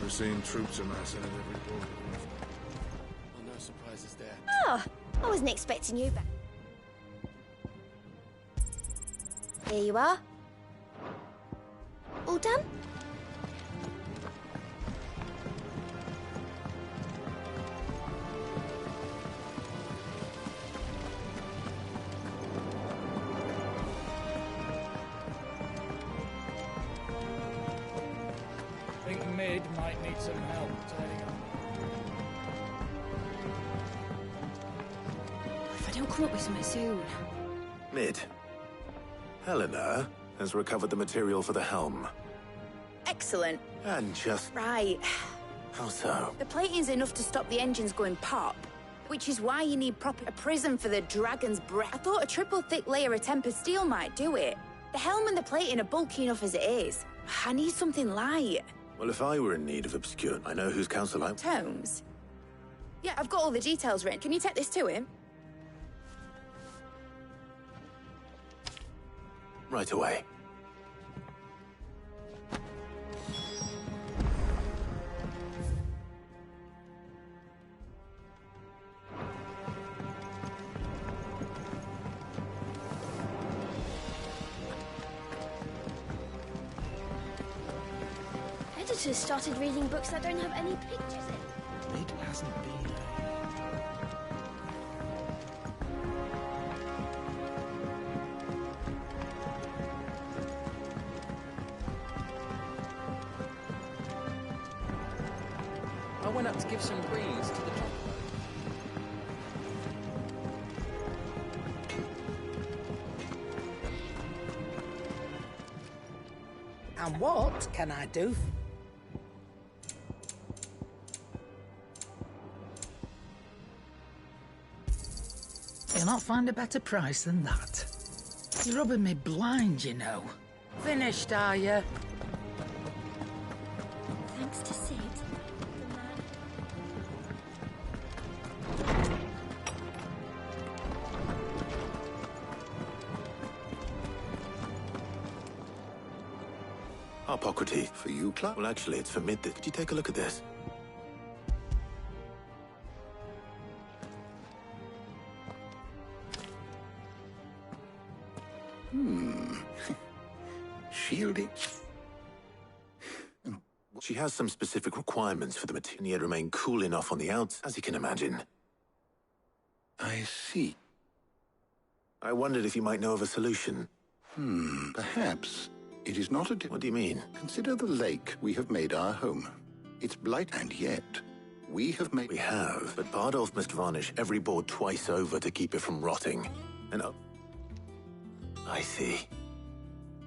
Speaker 1: We're seeing troops amassing at every border.
Speaker 19: Oh, no surprises there.
Speaker 4: Oh, I wasn't expecting you back. Here you are. All done?
Speaker 19: I think Mid might need some help tidying up.
Speaker 14: If I don't come up with something soon.
Speaker 2: Mid. Helena has recovered the material for the helm.
Speaker 12: Excellent.
Speaker 2: And just...
Speaker 12: Right.
Speaker 2: How so?
Speaker 12: The plating's enough to stop the engines going pop, which is why you need a prism for the dragon's breath. I thought a triple thick layer of tempered steel might do it. The helm and the plating are bulky enough as it is. I need something light.
Speaker 2: Well, if I were in need of obscure, I know whose counsel I...
Speaker 12: Tomes? Yeah, I've got all the details written. Can you take this to him?
Speaker 2: Right away.
Speaker 4: Editors started reading books that don't have any pictures in.
Speaker 9: It hasn't been.
Speaker 5: I went up to give some greens to the top.
Speaker 18: And what can I do? You'll not find a better price than that. You're rubbing me blind, you know. Finished, are you?
Speaker 8: Thanks to Sid.
Speaker 2: Harpocrates.
Speaker 3: For you, Clark?
Speaker 2: Well, actually, it's for Mid. Could you take a look at this?
Speaker 3: Shielding.
Speaker 2: She has some specific requirements for the material, yet remain cool enough on the outs, as you can imagine.
Speaker 3: I see.
Speaker 2: I wondered if you might know of a solution.
Speaker 3: Perhaps. It is not a...
Speaker 2: What do you mean?
Speaker 3: Consider the lake we have made our home. It's blight, and yet we have made...
Speaker 2: We have, but Bardolph must varnish every board twice over to keep it from rotting. And I see.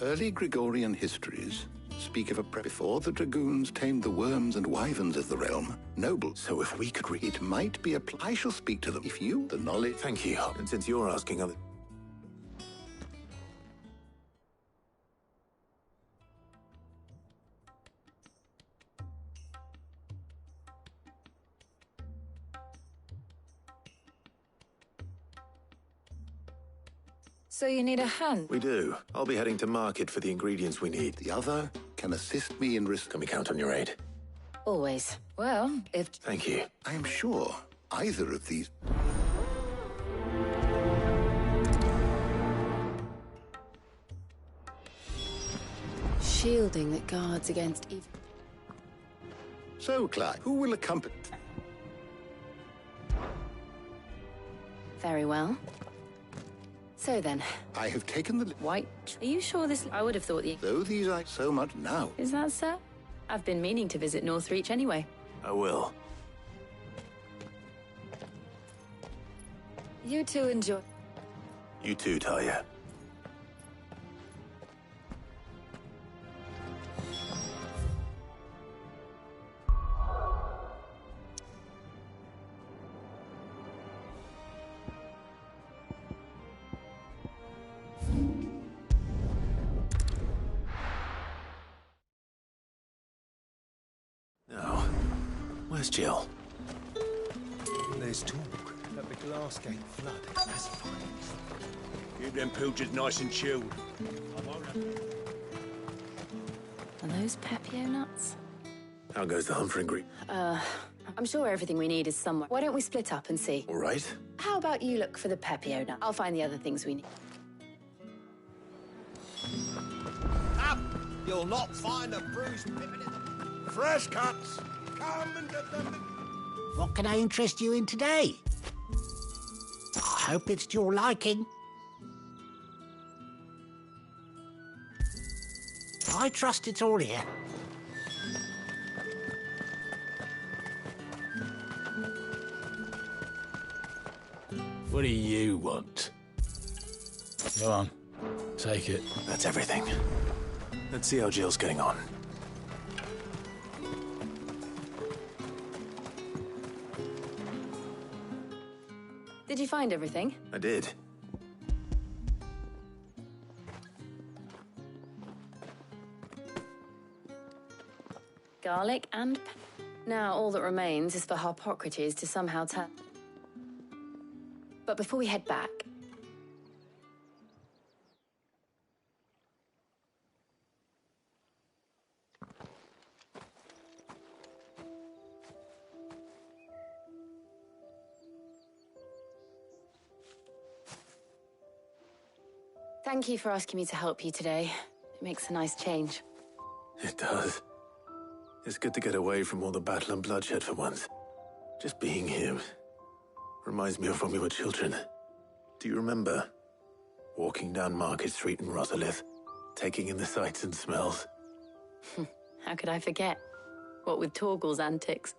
Speaker 3: Early Gregorian histories speak of a before the dragoons tamed the worms and wyverns of the realm. Noble.
Speaker 2: So if we could
Speaker 3: It might be a... I shall speak to them. If you, the knowledge...
Speaker 2: Thank you. And since you're asking other...
Speaker 6: So you need a hand?
Speaker 2: We do. I'll be heading to market for the ingredients we need.
Speaker 3: The other can assist me in risk...
Speaker 2: Can we count on your aid?
Speaker 6: Always. Well, if...
Speaker 2: Thank you.
Speaker 3: I am sure either of these...
Speaker 14: Shielding that guards against evil.
Speaker 3: So, Clyde, who will accompany...
Speaker 14: Very well. So then.
Speaker 3: I have taken the...
Speaker 6: White. Are you sure this... I would have thought the...
Speaker 3: Though these are so much now.
Speaker 6: Is that so? I've been meaning to visit Northreach anyway.
Speaker 2: I will.
Speaker 6: You two enjoy.
Speaker 2: You too, Talia. Now, where's Jill?
Speaker 9: There's talk that the Glassgate flood has finally.
Speaker 15: Keep them pilchards nice and chilled.
Speaker 6: Are those Pepio nuts?
Speaker 2: How goes the Humphrey Green?
Speaker 6: I'm sure everything we need is somewhere. Why don't we split up and see?
Speaker 2: All right.
Speaker 6: How about you look for the Pepio nut? I'll find the other things we need.
Speaker 9: Up! You'll not find a bruised pippin in them.
Speaker 15: Fresh cuts! Come and get them.
Speaker 7: What can I interest you in today? I hope it's to your liking. I trust it's all here.
Speaker 11: What do you want?
Speaker 19: Go on. Take it.
Speaker 2: That's everything. Let's see how Jill's getting on.
Speaker 6: Did you find everything?
Speaker 2: I did.
Speaker 6: Garlic and now all that remains is for Harpocrates to somehow turn. But before we head back... Thank you for asking me to help you today. It makes a nice change.
Speaker 2: It does. It's good to get away from all the battle and bloodshed for once. Just being here reminds me of when we were children. Do you remember? Walking down Market Street in Rosalith, taking in the sights and smells.
Speaker 6: How could I forget? What with Torgal's antics.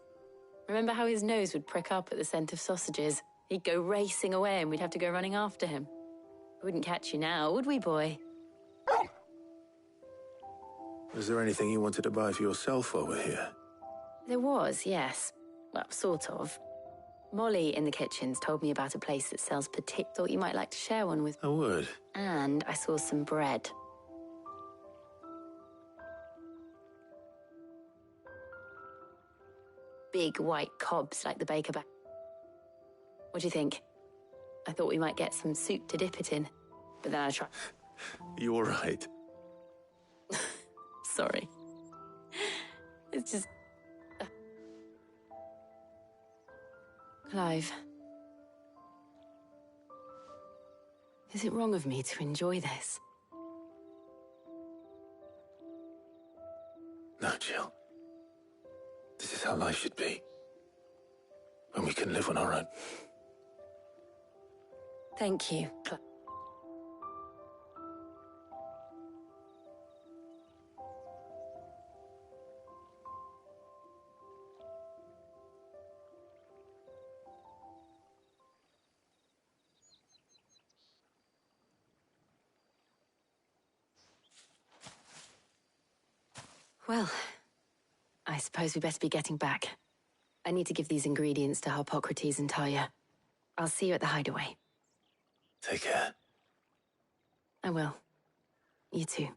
Speaker 6: Remember how his nose would prick up at the scent of sausages? He'd go racing away and we'd have to go running after him. We wouldn't catch you now, would we, boy?
Speaker 2: Was there anything you wanted to buy for yourself while we're here?
Speaker 6: There was, yes. Well, sort of. Molly in the kitchens told me about a place that sells petit. Thought you might like to share one with me.
Speaker 2: I would.
Speaker 6: And I saw some bread. Big white cobs like the baker back. What do you think? I thought we might get some soup to dip it in. But then I tried.
Speaker 2: You all right?
Speaker 6: Sorry. It's just... Clive. Is it wrong of me to enjoy this?
Speaker 2: No, Jill. This is how life should be. When we can live on our own.
Speaker 6: Thank you, Clive. Well, I suppose we better be getting back. I need to give these ingredients to Harpocrates and Talia. I'll see you at the hideaway.
Speaker 2: Take care.
Speaker 6: I will. You too.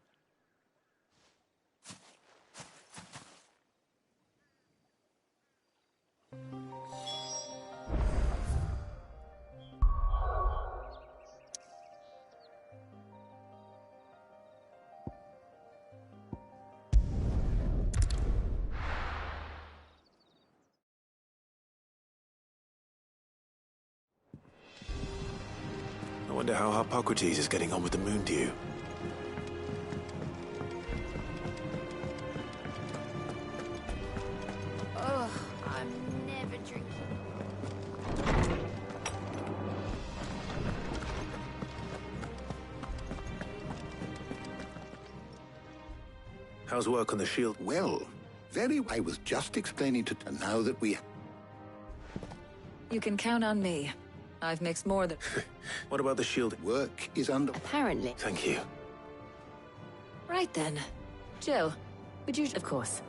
Speaker 2: I wonder how Harpocrates is getting on with the moon dew.
Speaker 8: Oh, I'm never drinking.
Speaker 2: How's work on the shield?
Speaker 3: Well, very. I was just explaining to now that we...
Speaker 22: You can count on me.
Speaker 6: I've mixed more than...
Speaker 2: What about the shield?
Speaker 3: Work is under...
Speaker 6: Apparently.
Speaker 2: Thank you.
Speaker 6: Right then. Jill, would you... Of course.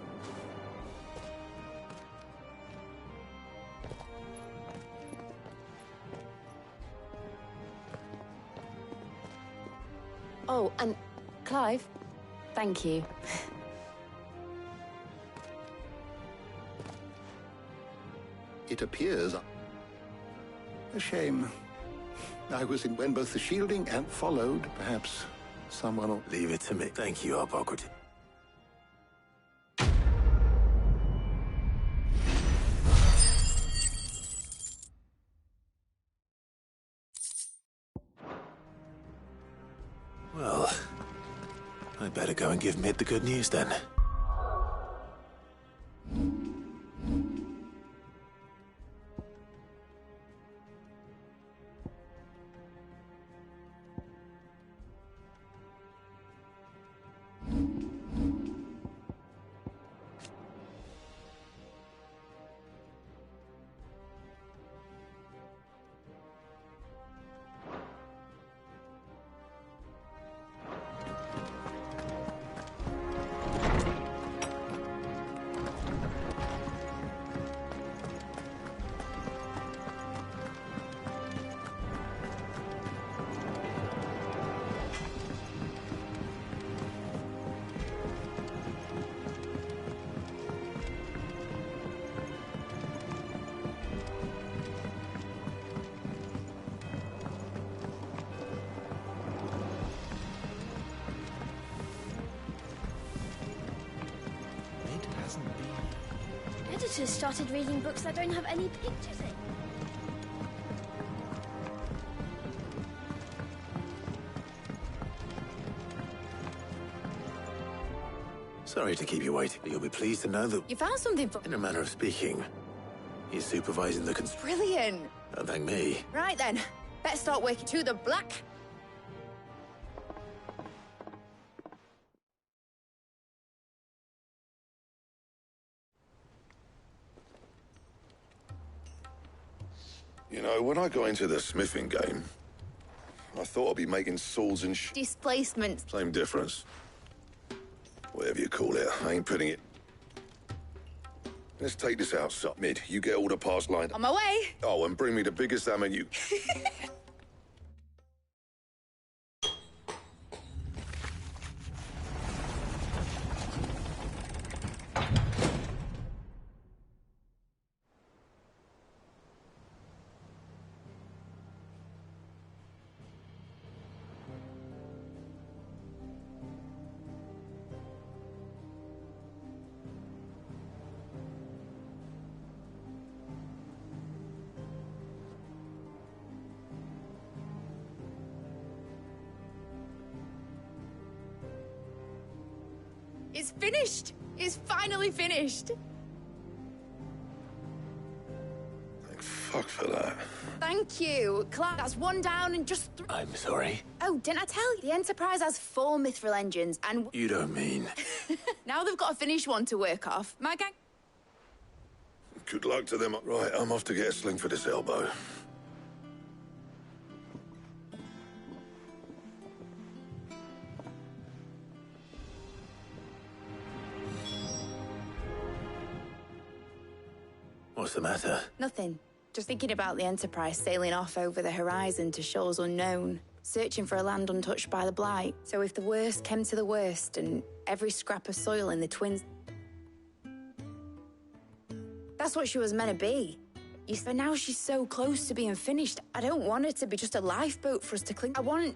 Speaker 12: Oh, and Clive, thank you.
Speaker 3: It appears... A shame. I was in when both the shielding and followed, perhaps someone will...
Speaker 2: Leave it to me. Thank you, Hippocrates. Well, I'd better go and give Mid the good news then.
Speaker 4: Editors started reading books that don't have any pictures in.
Speaker 2: Sorry to keep you waiting, but you'll be pleased to know that...
Speaker 12: You found something for...
Speaker 2: In a manner of speaking, he's supervising the
Speaker 12: Brilliant!
Speaker 2: Don't thank me.
Speaker 12: Right then, better start working to the black.
Speaker 13: You know, when I got into the smithing game, I thought I'd be making swords and
Speaker 12: Displacements.
Speaker 13: Same difference. Whatever you call it, I ain't putting it. Let's take this outside. Mid, you get all the parts lined up.
Speaker 12: On my way.
Speaker 13: Oh, and bring me the biggest hammer you...
Speaker 12: It's finished! It's finally finished!
Speaker 13: Thank fuck for that.
Speaker 12: Thank you. Clark, that's one down and just three.
Speaker 2: I'm sorry.
Speaker 12: Oh, didn't I tell you? The Enterprise has 4 Mithril engines and...
Speaker 2: You don't mean...
Speaker 12: Now they've got a finished one to work off. My gang...
Speaker 13: Good luck to them. Right, I'm off to get a sling for this elbow.
Speaker 2: What's the matter?
Speaker 12: Nothing. Just thinking about the Enterprise sailing off over the horizon to shores unknown, searching for a land untouched by the Blight. So if the worst came to the worst and every scrap of soil in the Twins... That's what she was meant to be. But now she's so close to being finished. I don't want her to be just a lifeboat for us to cling. I want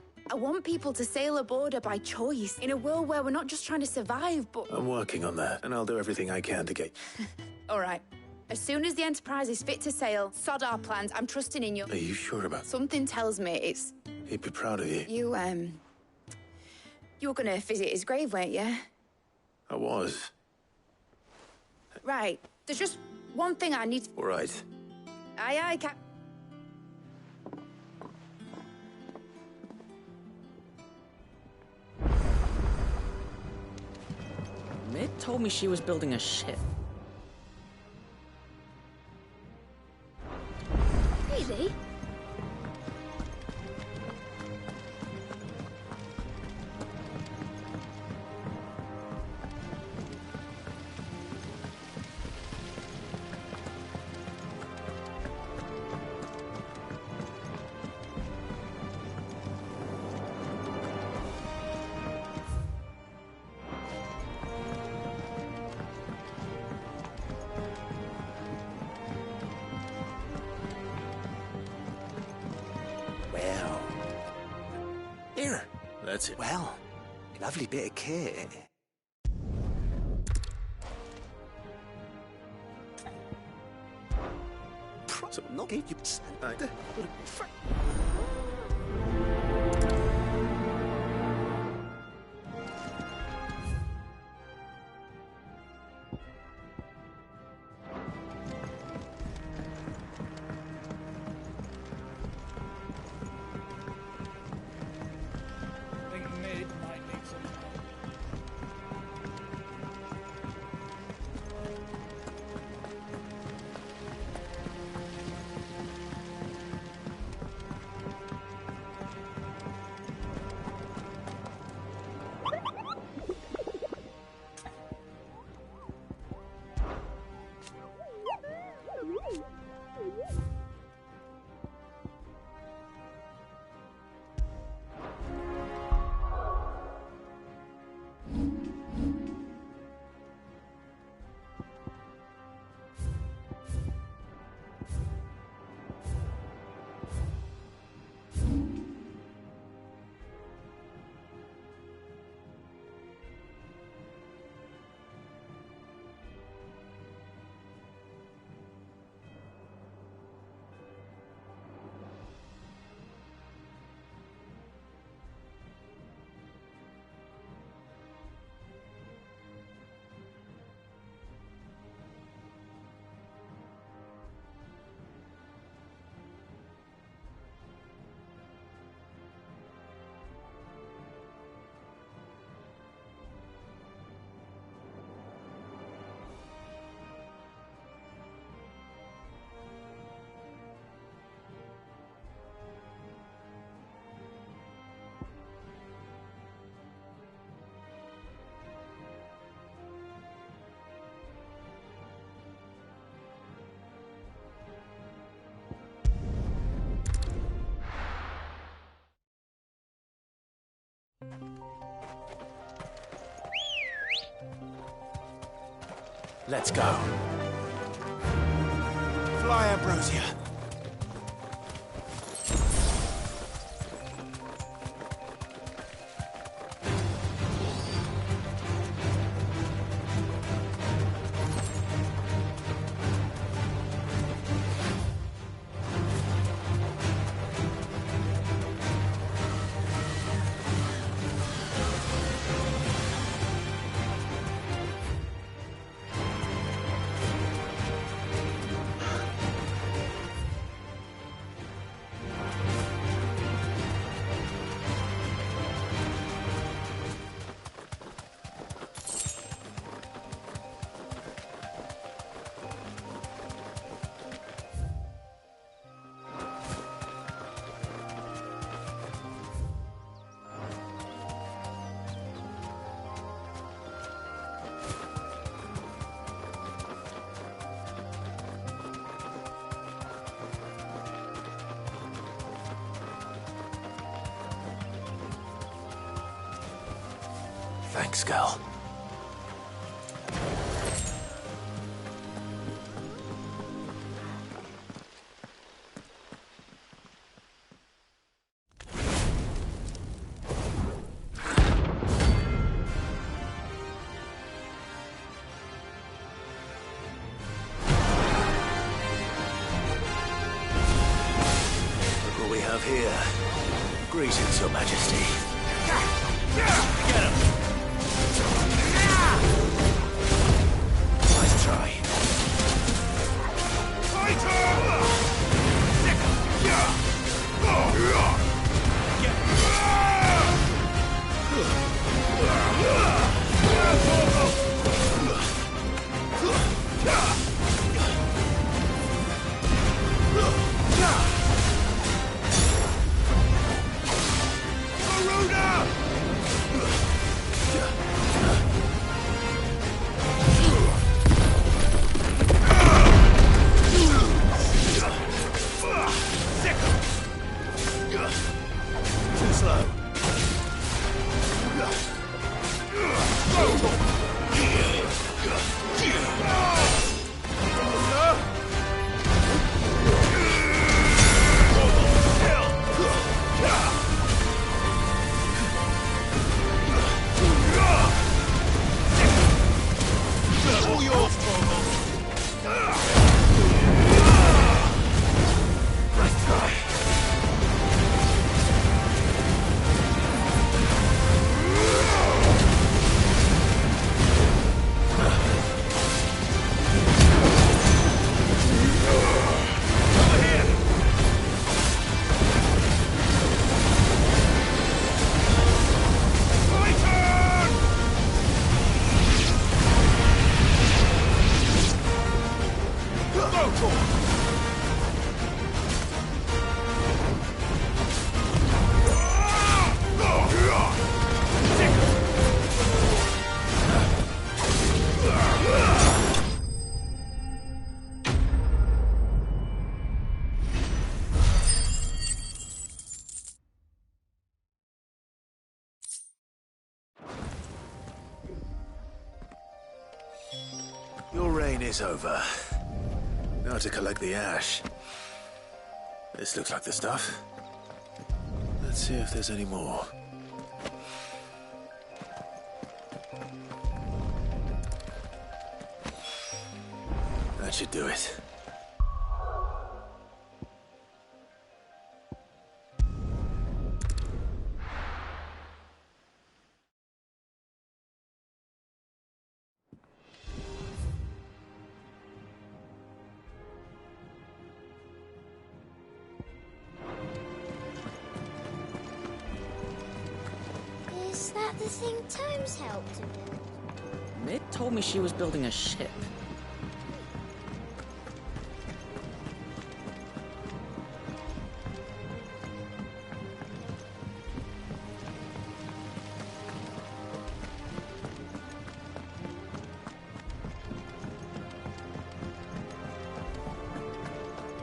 Speaker 12: people to sail aboard her by choice, in a world where we're not just trying to survive, but...
Speaker 2: I'm working on that, and I'll do everything I can to get...
Speaker 12: All right. As soon as the Enterprise is fit to sail, sod our plans. I'm trusting in you.
Speaker 2: Are you sure about...
Speaker 12: Something tells me it's...
Speaker 2: He'd be proud of you.
Speaker 12: You were gonna visit his grave, weren't you?
Speaker 2: I was.
Speaker 12: Right. There's just one thing I need...
Speaker 2: All right.
Speaker 12: Aye, aye, Cap...
Speaker 17: Mid told me she was building a ship.
Speaker 4: Really?
Speaker 9: hell. Here.
Speaker 2: That's it.
Speaker 9: Well, lovely bit of kit. So not get you.
Speaker 19: I think mid might need some help.
Speaker 9: Let's go. Fly, Ambrosia.
Speaker 2: Thanks, girl.
Speaker 9: Look what we have here. Greetings, Your Majesty. Get him! Nice try.
Speaker 2: is over. Now to collect the ash. This looks like the stuff. Let's see if there's any more. That should do it.
Speaker 8: Is that the thing Tomes helped him build?
Speaker 17: Mid told me she was building a ship.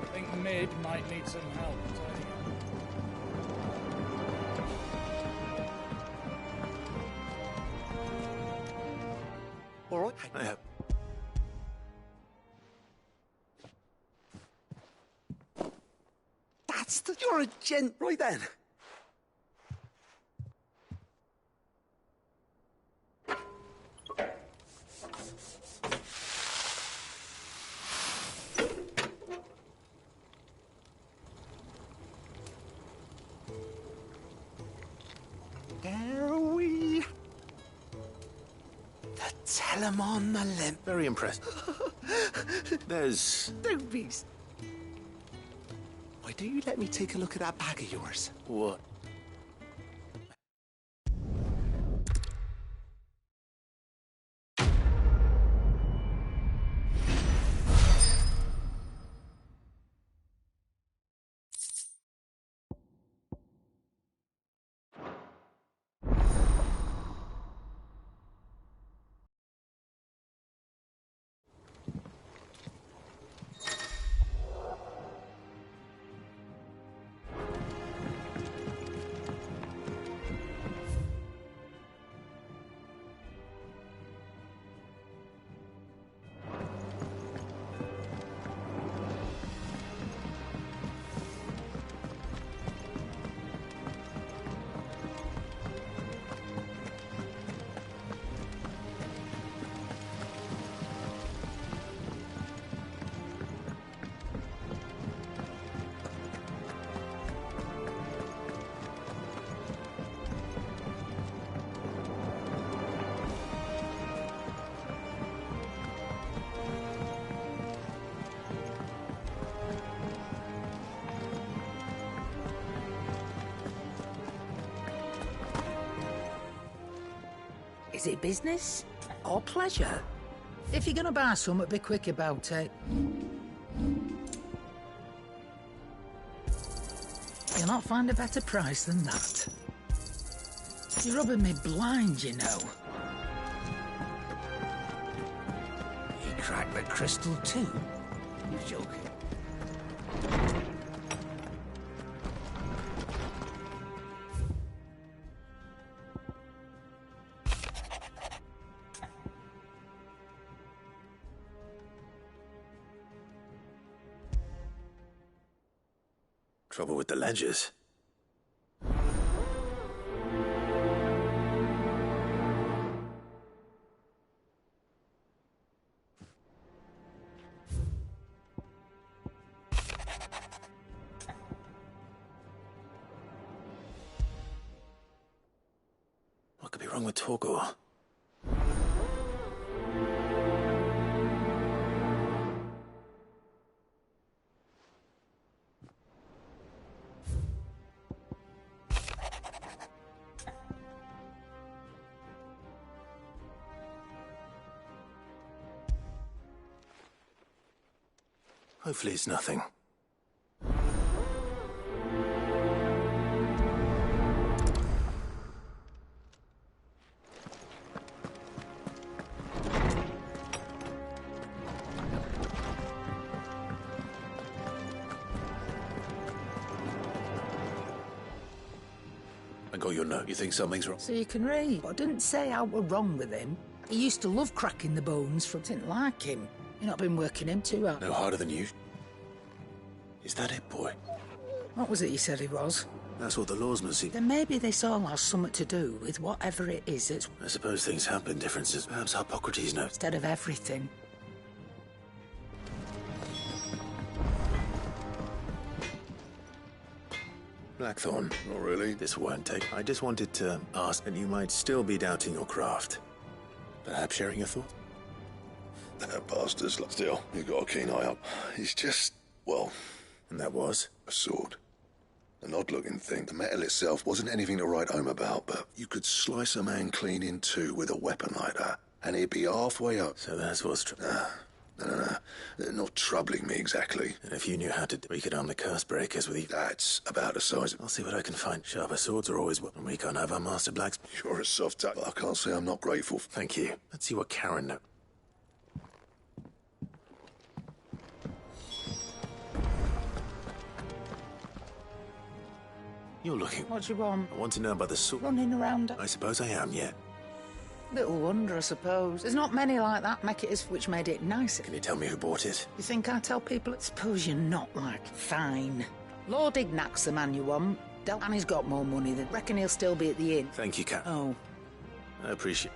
Speaker 19: I think Mid might need some help.
Speaker 2: All right.
Speaker 9: You're a gent, right then. There we. The Telemon the limp.
Speaker 2: Very impressed. There's...
Speaker 9: Don't be. Why don't you let me take a look at that bag of yours?
Speaker 2: What?
Speaker 18: Is it business or pleasure? If you're gonna buy something, be quick about it. You'll not find a better price than that. You're rubbing me blind, you know.
Speaker 9: You cracked the crystal too? You're joking.
Speaker 2: Trouble with the ledgers. What could be wrong with Torgor? Hopefully it's nothing. I got your note. You think something's wrong?
Speaker 18: So you can read. I didn't say I were wrong with him. He used to love cracking the bones from didn't like him. You've not been working him too hard.
Speaker 2: No harder than you. Is that it, boy?
Speaker 18: What was it you said he was?
Speaker 2: That's what the lawsman see.
Speaker 18: Then maybe this all has something to do with whatever it is that's...
Speaker 2: I suppose things happen, differences. Perhaps Hippocrates knows.
Speaker 18: Instead of everything.
Speaker 2: Blackthorn.
Speaker 13: Not really.
Speaker 2: This won't take. I just wanted to ask, and you might still be doubting your craft. Perhaps sharing your thoughts?
Speaker 13: That bastard's still. You got a keen eye up. He's just, well...
Speaker 2: And that was?
Speaker 13: A sword. An odd-looking thing. The metal itself wasn't anything to write home about, but you could slice a man clean in two with a weapon like that, and he'd be halfway up.
Speaker 2: So that's what's true.
Speaker 13: No. They're not troubling me exactly.
Speaker 2: And if you knew how to, we could arm the curse breakers with you.
Speaker 13: That's about the size of...
Speaker 2: I'll see what I can find. Sharper swords are always well, and we can't have our master blacksmith.
Speaker 13: You're a soft touch, but I can't say I'm not grateful.
Speaker 2: Thank you. Let's see what Karen knows. You're looking.
Speaker 18: What do you want?
Speaker 2: I want to know about the sword.
Speaker 18: Running around.
Speaker 2: I suppose I am, yeah.
Speaker 18: Little wonder, I suppose. There's not many like that make it as which made it nicer.
Speaker 2: Can you tell me who bought it?
Speaker 18: You think I tell people? Suppose you're not like fine. Lord Ignac's the man you want. And he's got more money than... Reckon he'll still be at the inn.
Speaker 2: Thank you, Cap.
Speaker 18: Oh.
Speaker 2: I appreciate...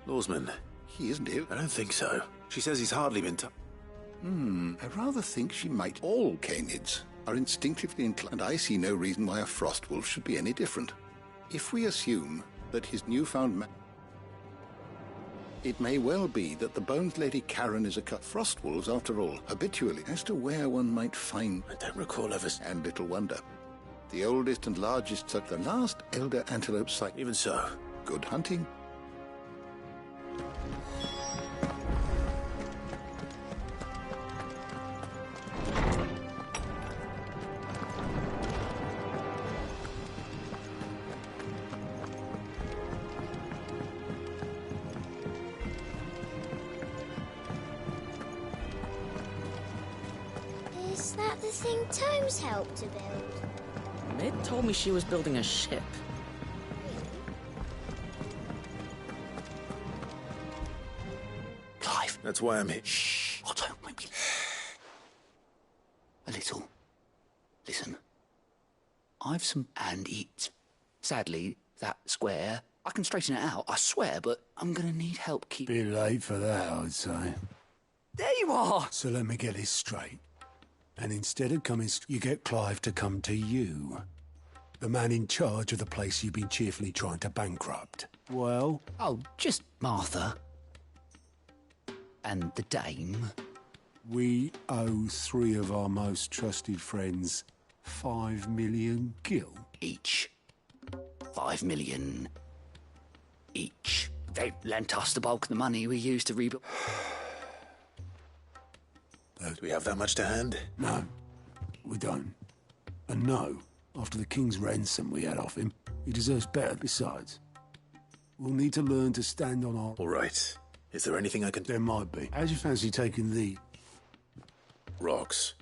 Speaker 2: Lawsman.
Speaker 3: He isn't ill.
Speaker 2: I don't think so. She says he's hardly been
Speaker 3: I rather think she might. All canids are instinctively inclined, and I see no reason why a Frostwolf should be any different. If we assume that his newfound it may well be that the Bones Lady Karen is a cut. Frostwolves, after all, habitually. As to where one might find...
Speaker 2: I don't recall ever...
Speaker 3: And little wonder. The oldest and largest such, the last elder antelope site.
Speaker 2: Even so.
Speaker 3: Good hunting.
Speaker 8: Is that the thing Tomes helped to build?
Speaker 17: Mid told me she was building a ship.
Speaker 3: Clive.
Speaker 2: That's why I'm here.
Speaker 3: Shh. Otto, maybe... A little. Listen. I've some... And it's... Sadly, that square... I can straighten it out, I swear, but I'm gonna need help keep...
Speaker 11: Bit late for that, I'd say.
Speaker 3: There you are!
Speaker 11: So let me get this straight. And instead of coming, you get Clive to come to you. The man in charge of the place you've been cheerfully trying to bankrupt. Well?
Speaker 3: Oh, just Martha. And the dame.
Speaker 11: We owe 3 of our most trusted friends 5 million gil.
Speaker 3: Each. 5 million each. They lent us the bulk of the money we used to rebuild.
Speaker 2: Do we have that much to hand?
Speaker 11: No, we don't. And no, after the king's ransom we had off him, he deserves better. Besides, we'll need to learn to stand on our...
Speaker 2: All right. Is there anything I can...
Speaker 11: There might be. How'd you fancy taking the...
Speaker 2: Rocks?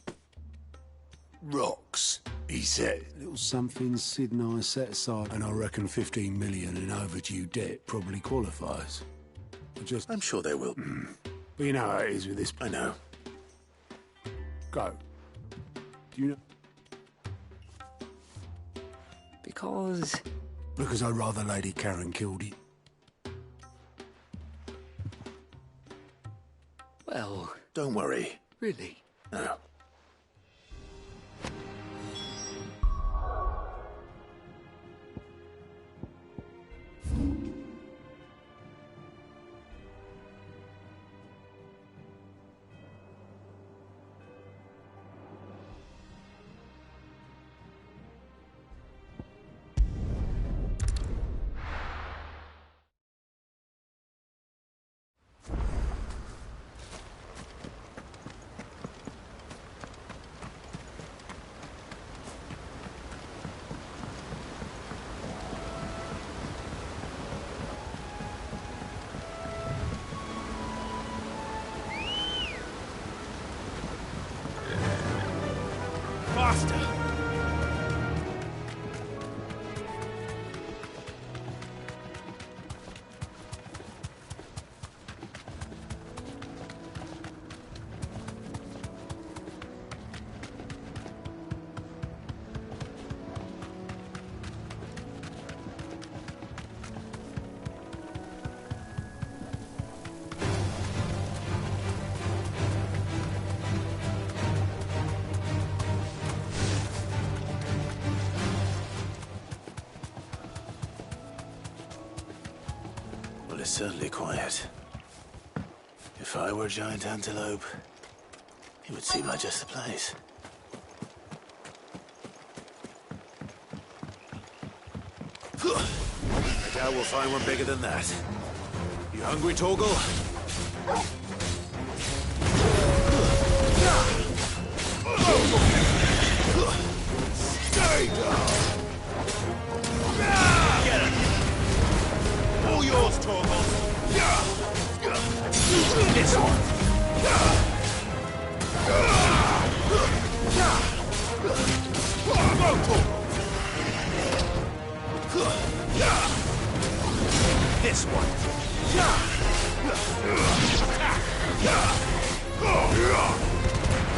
Speaker 11: Rocks, he said. Little something Sid and I set aside, and I reckon 15 million in overdue debt probably qualifies.
Speaker 2: I'm sure they will.
Speaker 11: But you know how it is with this...
Speaker 2: I know.
Speaker 11: Go. Do you know? Because I'd rather Lady Karen killed it.
Speaker 3: Well...
Speaker 2: Don't worry.
Speaker 3: Really?
Speaker 2: No.
Speaker 9: faster!
Speaker 2: It's certainly quiet. If I were a giant antelope, it would seem like just the place. I doubt we'll find one bigger than that. You hungry, Torgal?
Speaker 15: Stay down! Get him! All yours, Torgal!
Speaker 2: This one!
Speaker 15: Go, Torgal!
Speaker 2: This one!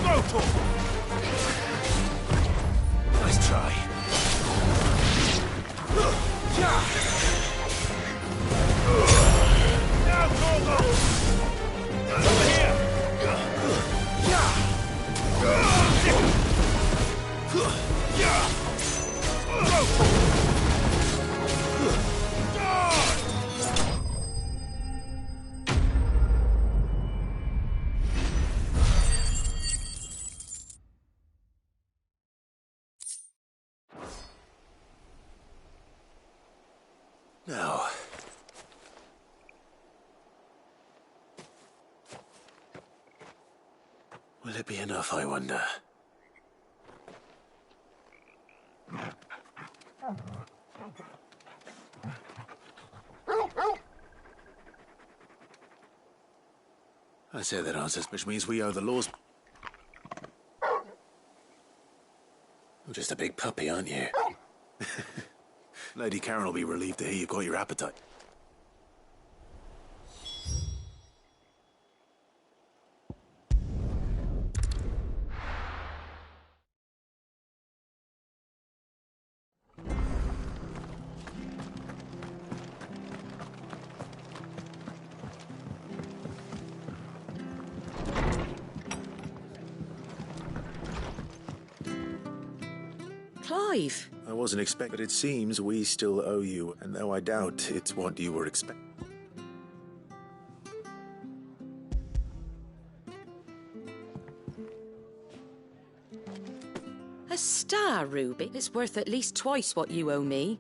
Speaker 15: Go, Torgal!
Speaker 2: Nice try.
Speaker 15: Now, Torgal! Over here! Go, Torgal!
Speaker 2: Now. Will it be enough, I wonder? I say that answers, which means we owe the laws. You're just a big puppy, aren't you? Lady Karen will be relieved to hear you've got your appetite.
Speaker 17: Clive!
Speaker 2: I wasn't expecting, but it seems we still owe you, and though I doubt it's what you were expecting.
Speaker 17: A star, Ruby. It's worth at least twice what you owe me.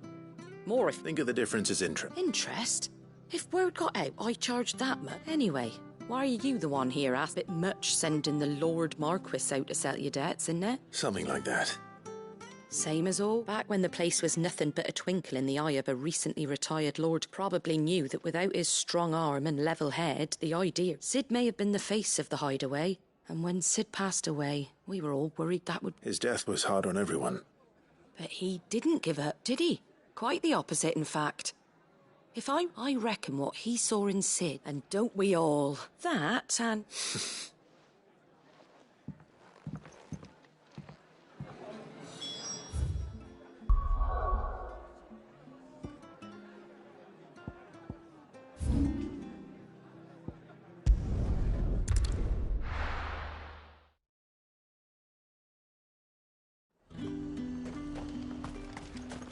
Speaker 17: More if...
Speaker 2: Think of the difference as interest.
Speaker 17: Interest? If word got out, I charged that much. Anyway, why are you the one here asked it much sending the Lord Marquis out to settle your debts, isn't it?
Speaker 2: Something like that.
Speaker 17: Same as all. Back when the place was nothing but a twinkle in the eye of a recently retired lord, probably knew that without his strong arm and level head, the idea... Sid may have been the face of the hideaway, and when Sid passed away, we were all worried that would...
Speaker 2: His death was hard on everyone.
Speaker 17: But he didn't give up, did he? Quite the opposite, in fact. If I reckon what he saw in Sid, and don't we all? That, and...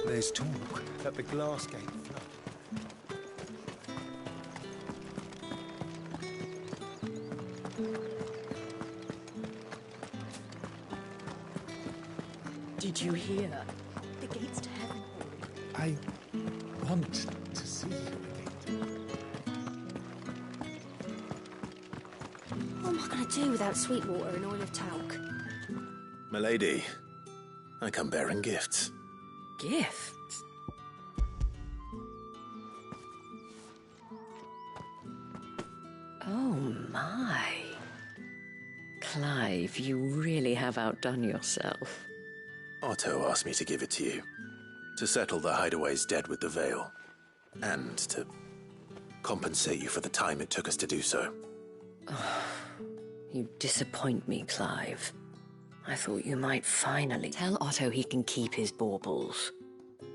Speaker 16: There's talk that the glass gate flood.
Speaker 17: Did you hear?
Speaker 8: The gates to heaven.
Speaker 16: I want to see you again.
Speaker 8: What am I going to do without Sweetwater and oil of talc?
Speaker 2: Milady, I come bearing gifts.
Speaker 17: Gifts? Oh my. Clive, you really have outdone yourself.
Speaker 2: Otto asked me to give it to you. To settle the Hideaway's debt with the Veil. And to compensate you for the time it took us to do so.
Speaker 17: You disappoint me, Clive. I thought you might finally tell Otto he can keep his baubles.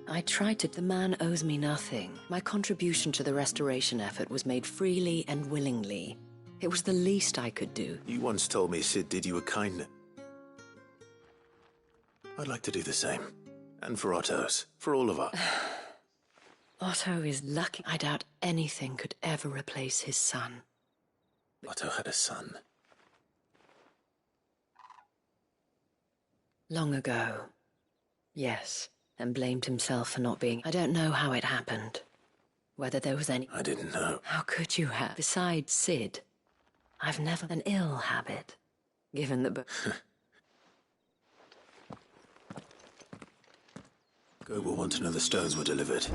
Speaker 17: I tried to. The man owes me nothing. My contribution to the restoration effort was made freely and willingly. It was the least I could do.
Speaker 2: You once told me Cid did you a kindness. I'd like to do the same. And for Otto's. For all of us.
Speaker 17: Otto is lucky. I doubt anything could ever replace his son.
Speaker 2: Otto had a son.
Speaker 17: Long ago. Yes. And blamed himself for not being... I don't know how it happened. Whether there was any...
Speaker 2: I didn't know.
Speaker 17: How could you have? Besides Cid, I've never... An ill habit. Given the...
Speaker 2: Gob will want to know the stones were delivered.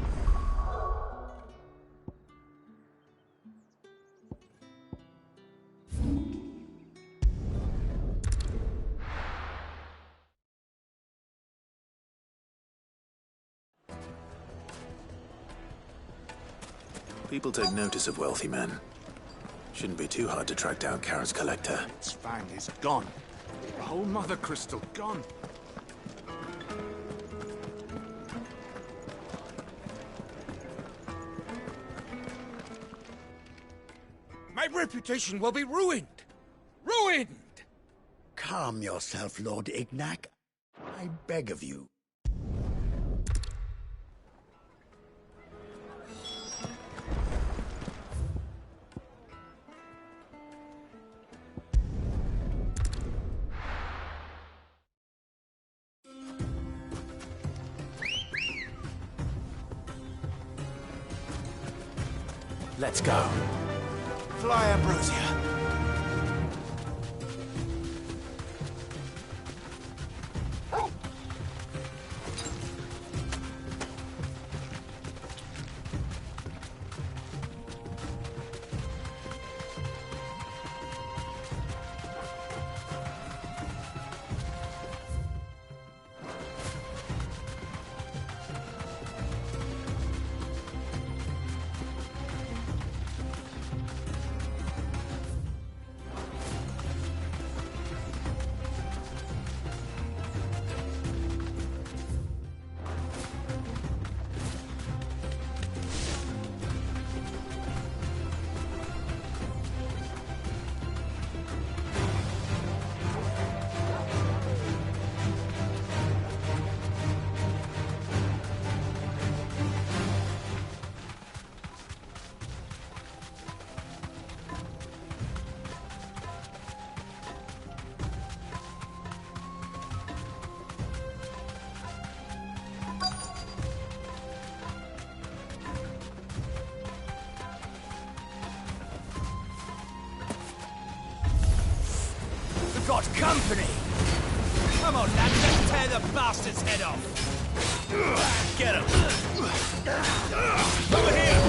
Speaker 2: People take notice of wealthy men. Shouldn't be too hard to track down Karen's collector.
Speaker 15: Its fang is gone. The whole Mother Crystal gone.
Speaker 9: My reputation will be ruined! Ruined!
Speaker 7: Calm yourself, Lord Ignac. I beg of you.
Speaker 9: Let's go. Fly, Ambrosia. Got company! Come on, lads, let's tear the bastard's head off! Get him! Over here!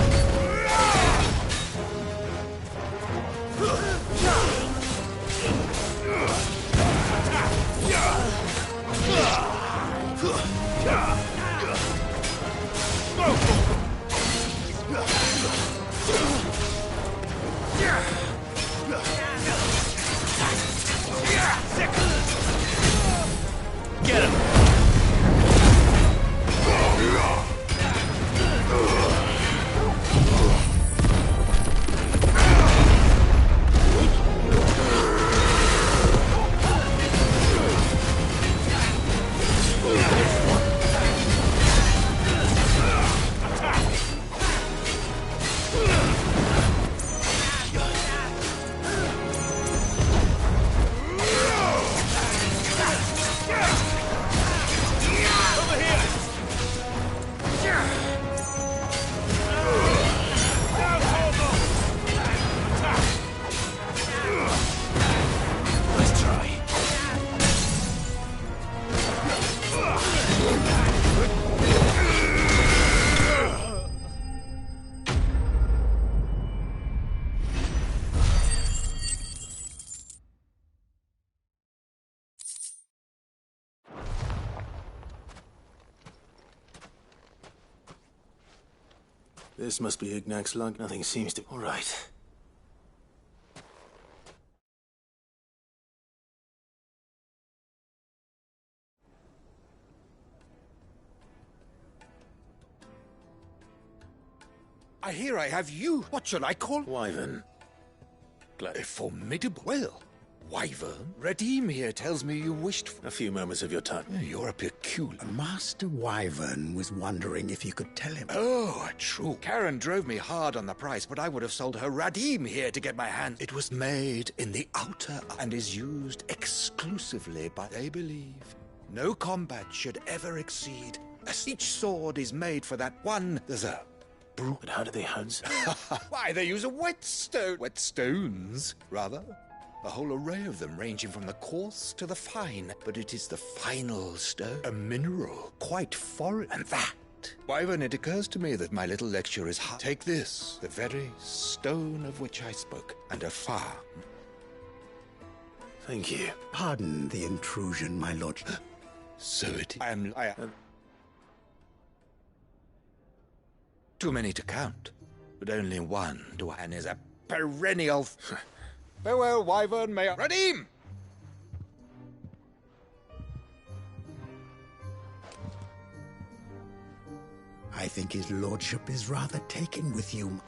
Speaker 9: Get him!
Speaker 2: This must be Ignac's luck. Nothing seems to... All right.
Speaker 15: I hear I have you. What shall I call?
Speaker 2: Wyvern.
Speaker 15: A formidable... Well, Wyvern. Redeem here tells me you wished for...
Speaker 2: A few moments of your time.
Speaker 15: You're a peculiar...
Speaker 7: Master Wyvern was wondering if you could tell him.
Speaker 15: Oh, true. Karen drove me hard on the price, but I would have sold her Radim here to get my hands. It was made in the outer and is used exclusively by... They believe no combat should ever exceed... As each sword is made for that one... There's a...
Speaker 2: But how do they hounds?
Speaker 15: Why, they use a whetstone. Whetstones, rather. A whole array of them, ranging from the coarse to the fine. But it is the final stone, a mineral, quite foreign. And that, Wyvern, it occurs to me that my little lecture is hard. Take this, the very stone of which I spoke, and a far.
Speaker 2: Thank you.
Speaker 7: Pardon the intrusion, my lord.
Speaker 15: So it is. I am. Too many to count, but only one Dwan is a perennial... Farewell, Wyvern, may I... Radim!
Speaker 7: I think his lordship is rather taken with you.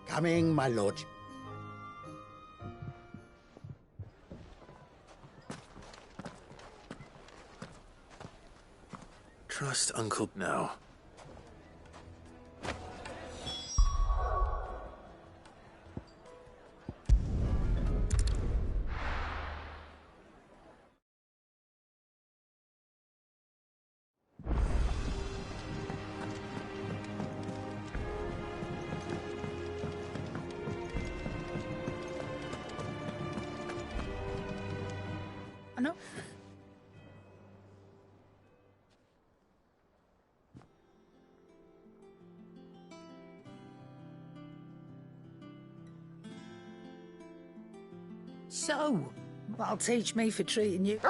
Speaker 7: Coming, my lord.
Speaker 2: Trust Uncle now.
Speaker 18: No. So, that'll teach me for treating you.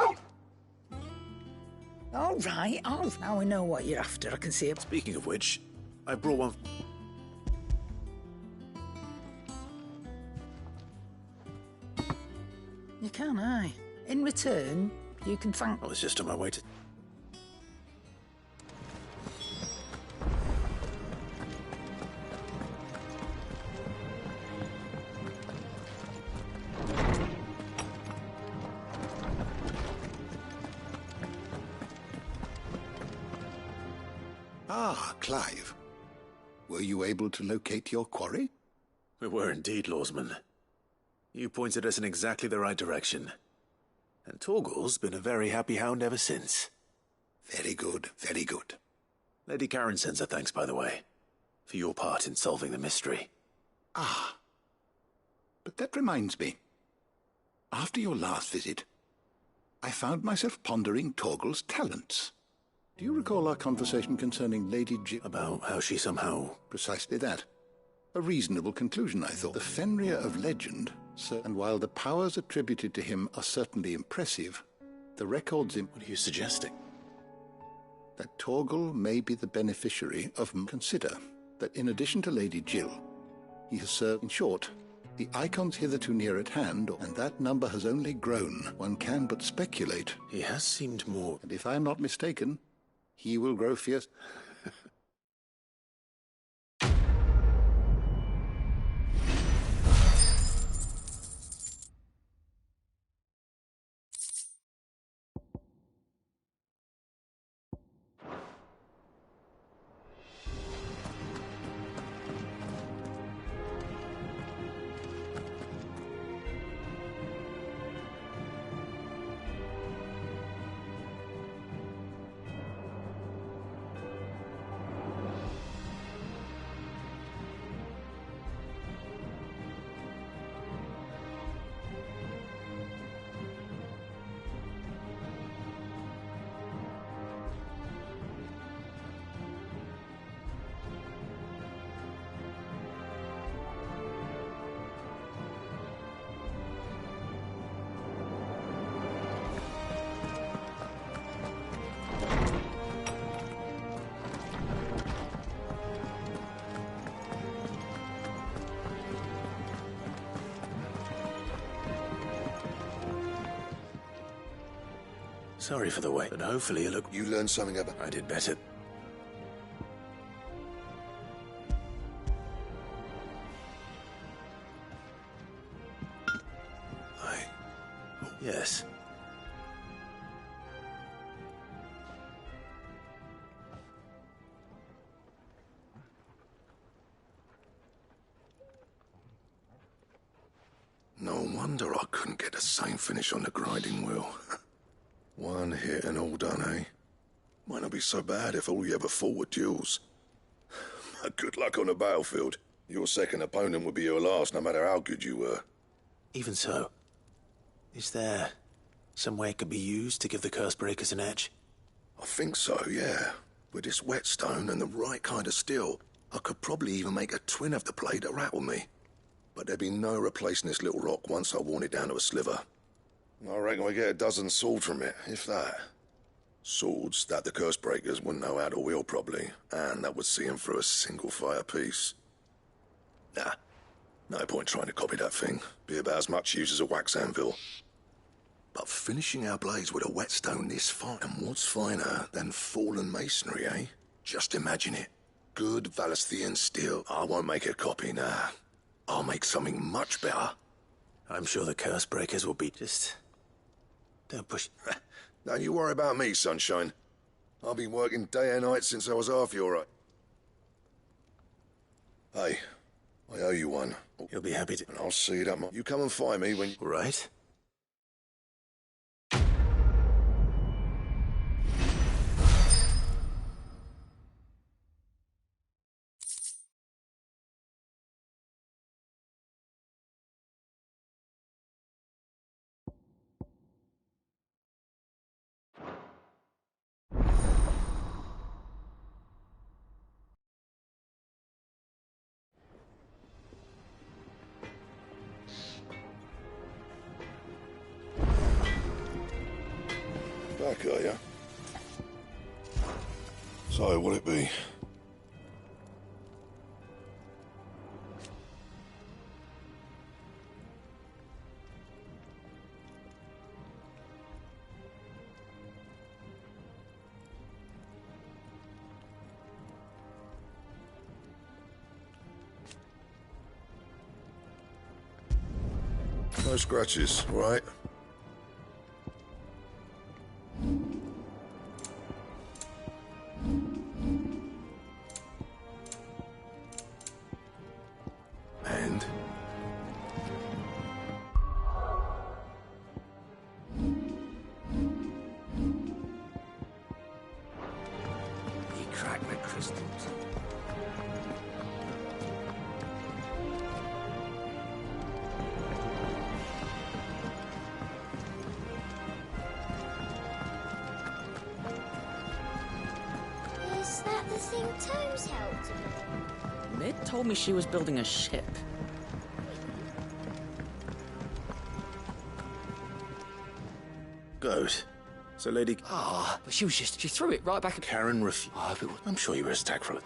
Speaker 18: All right, now we know what you're after. I can see it.
Speaker 2: Speaking of which, I brought one.
Speaker 18: You can, aye. In return, you can thank...
Speaker 2: I was just on my way to...
Speaker 3: Ah, Clive. Were you able to locate your quarry?
Speaker 2: We were indeed, Lawsman. You pointed us in exactly the right direction. And Torgal's been a very happy hound ever since.
Speaker 3: Very good, very good.
Speaker 2: Lady Karen sends her thanks, by the way, for your part in solving the mystery.
Speaker 3: Ah. But that reminds me. After your last visit, I found myself pondering Torgal's talents. Do you recall our conversation concerning Lady Jill?
Speaker 2: About how she somehow...
Speaker 3: Precisely that. A reasonable conclusion, I thought. The Fenrir of legend, sir, and while the powers attributed to him are certainly impressive, the records in...
Speaker 2: What are you suggesting?
Speaker 3: That Torgal may be the beneficiary of... Consider that in addition to Lady Jill, he has served... In short, the icons hitherto near at hand, and that number has only grown. One can but speculate.
Speaker 2: He has seemed more...
Speaker 3: And if I am not mistaken, he will grow fierce...
Speaker 2: Sorry for the wait, but hopefully you look...
Speaker 13: You learned something about...
Speaker 2: I did better. Yes.
Speaker 13: No wonder I couldn't get the same finish on the grinding wheel. One hit and all done, eh? Might not be so bad if all you ever fought were duels. Good luck on the battlefield. Your second opponent would be your last, no matter how good you were.
Speaker 2: Even so, is there some way it could be used to give the Curse Breakers an edge?
Speaker 13: I think so, yeah. With this whetstone and the right kind of steel, I could probably even make a twin of the blade that rattled me. But there'd be no replacing this little rock once I worn it down to a sliver. I reckon we get a dozen swords from it, if that. Swords that the Curse Breakers wouldn't know how to wield properly, and that would see them through a single fire piece. Nah, no point trying to copy that thing. Be about as much use as a wax anvil. But finishing our blades with a whetstone this fine, and what's finer than fallen masonry, eh? Just imagine it. Good Valisthian steel. I won't make a copy, nah. I'll make something much better.
Speaker 2: I'm sure the Curse Breakers will be just... Don't push...
Speaker 13: Don't you worry about me, sunshine. I've been working day and night since I was half your age. Hey, I owe you one.
Speaker 2: You'll be happy to...
Speaker 13: And I'll see that... You come and find me when...
Speaker 2: Right.
Speaker 13: Back, are ya? So, what'll it be? No scratches, right? And?
Speaker 18: You crack the crystals.
Speaker 8: Is that the thing Tomes helped?
Speaker 20: Mid told me she was building a ship.
Speaker 2: Good. So, Lady...
Speaker 20: But she threw it right back at...
Speaker 2: Karen refused. I'm sure you were as tactful.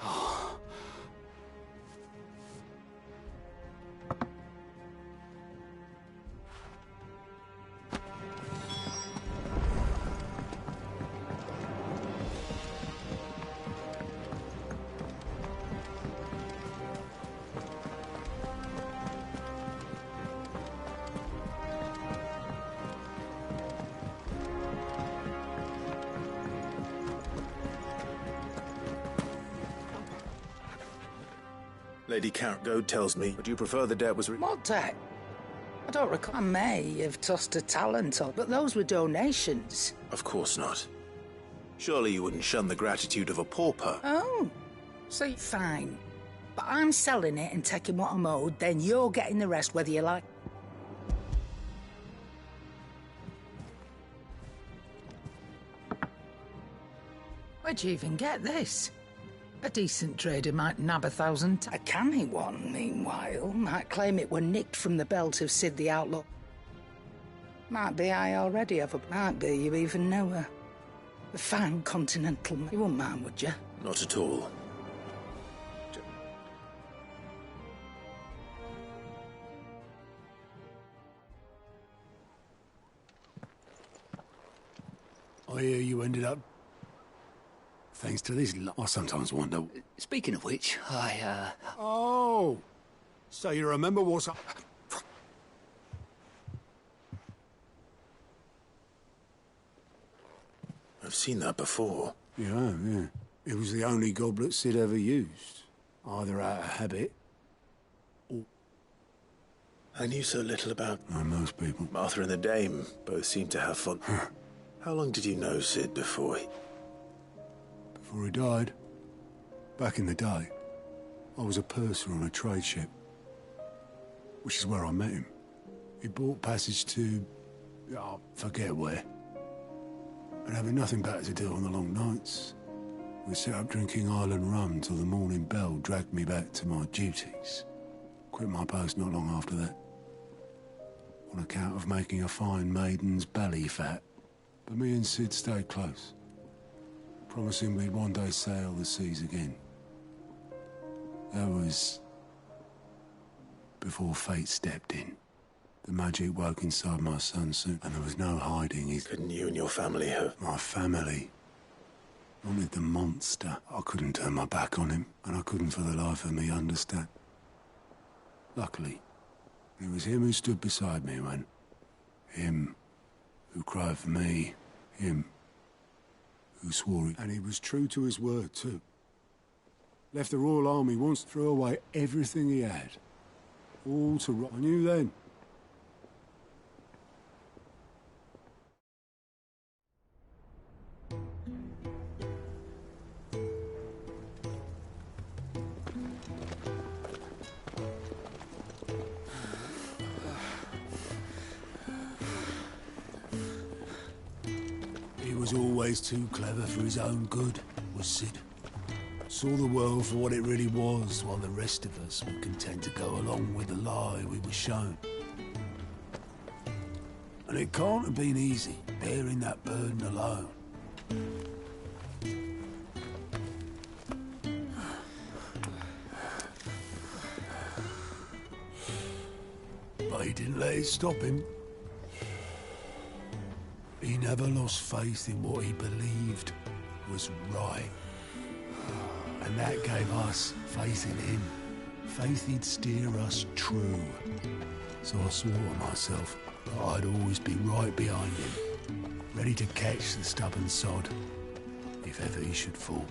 Speaker 2: Lady Count Goad tells me, but you prefer the debt was...
Speaker 18: What debt? I don't recall. I may have tossed a talent on, but those were donations.
Speaker 2: Of course not. Surely you wouldn't shun the gratitude of a pauper.
Speaker 18: Oh, so fine. But I'm selling it and taking what I'm owed, then you're getting the rest whether you like. Where'd you even get this? A decent trader might nab 1,000. A canny one, meanwhile, might claim it were nicked from the belt of Sid the Outlaw. Might be I already have a... Might be you even know her. A fine continental... You wouldn't mind, would you?
Speaker 2: Not at all.
Speaker 11: I hear you ended up... thanks to this lot. I sometimes wonder...
Speaker 9: Speaking of which,
Speaker 11: Oh! So you remember what's up...
Speaker 2: I've seen that before.
Speaker 11: Yeah. It was the only goblet Sid ever used. Either out of habit, or...
Speaker 2: I knew so little about...
Speaker 11: most people.
Speaker 2: Martha and the Dame both seem to have fun. How long did you know Sid before he...
Speaker 11: Before he died? Back in the day, I was a purser on a trade ship. Which is where I met him. He bought passage to... I forget where. And having nothing better to do on the long nights, we set up drinking island rum till the morning bell dragged me back to my duties. Quit my post not long after that. On account of making a fine maiden's belly fat. But me and Sid stayed close, promising we'd one day sail the seas again. That was... before fate stepped in. The magic woke inside my son soon, and there was no hiding his...
Speaker 2: Couldn't you and your family have...
Speaker 11: My family wanted the monster. I couldn't turn my back on him, and I couldn't for the life of me understand. Luckily, it was him who stood beside me when... him who cried for me, him who swore it. And he was true to his word, too. Left the Royal Army once, threw away everything he had. All to... I knew then. He was always too clever for his own good, was Sid. Saw the world for what it really was, while the rest of us were content to go along with the lie we were shown. And it can't have been easy, bearing that burden alone. But he didn't let it stop him. He never lost faith in what he believed was right. And that gave us faith in him. Faith he'd steer us true. So I swore to myself that I'd always be right behind him, ready to catch the stubborn sod, if ever he should fall.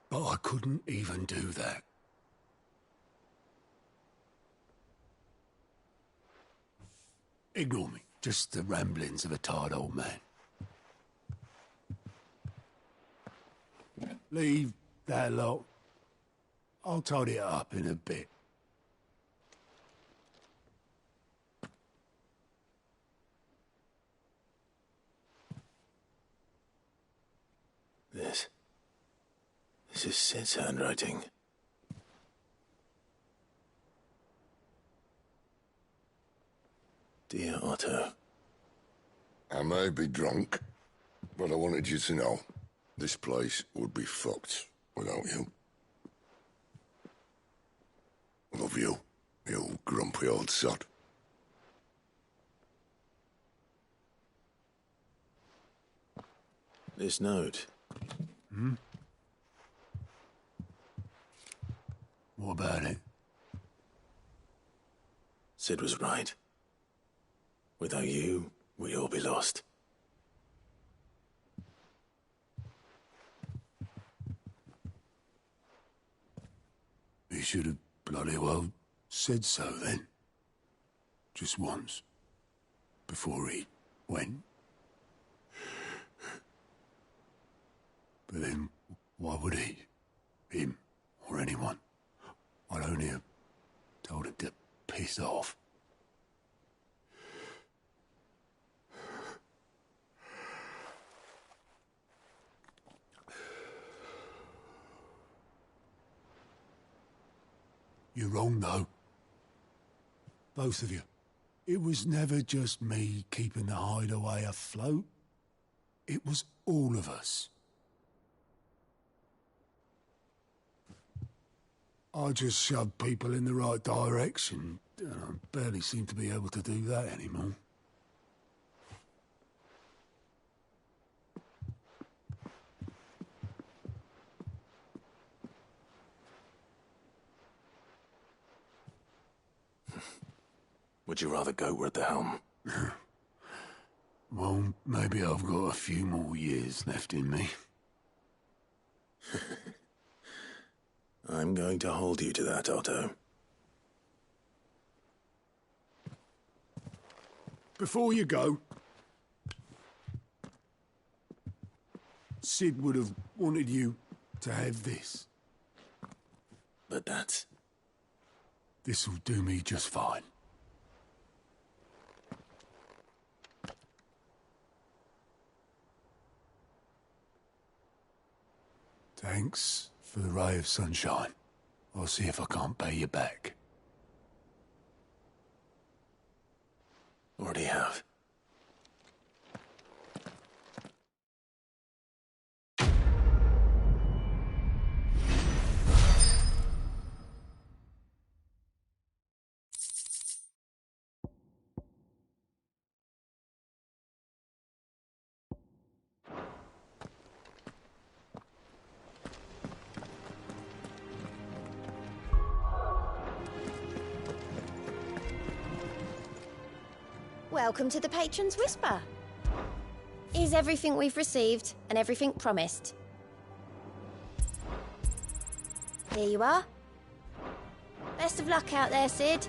Speaker 11: But I couldn't even do that. Ignore me. Just the ramblings of a tired old man. Leave that lot. I'll tidy it up in a bit.
Speaker 2: This is Sid's handwriting. Dear Otto.
Speaker 13: I may be drunk, but I wanted you to know this place would be fucked without you. Love you, you grumpy old sod.
Speaker 2: This note.
Speaker 11: What about it?
Speaker 2: Sid was right. Without you, we'd all be lost.
Speaker 11: He should have bloody well said so then. Just once. Before he went. But then, why would he? Him, or anyone? I'd only have told him to piss off. You're wrong, though. Both of you. It was never just me keeping the hideaway afloat. It was all of us. I just shove people in the right direction, and I barely seem to be able to do that anymore.
Speaker 2: Would you rather go at the helm?
Speaker 11: Well, maybe I've got a few more years left in me.
Speaker 2: I'm going to hold you to that, Otto.
Speaker 11: Before you go, Cid would have wanted you to have this.
Speaker 2: But that's...
Speaker 11: This'll do me just fine. Thanks for the ray of sunshine. I'll see if I can't pay you back.
Speaker 2: Already have.
Speaker 4: Welcome to the Patron's Whisper. Is everything we've received and everything promised? Here you are. Best of luck out there, Cid.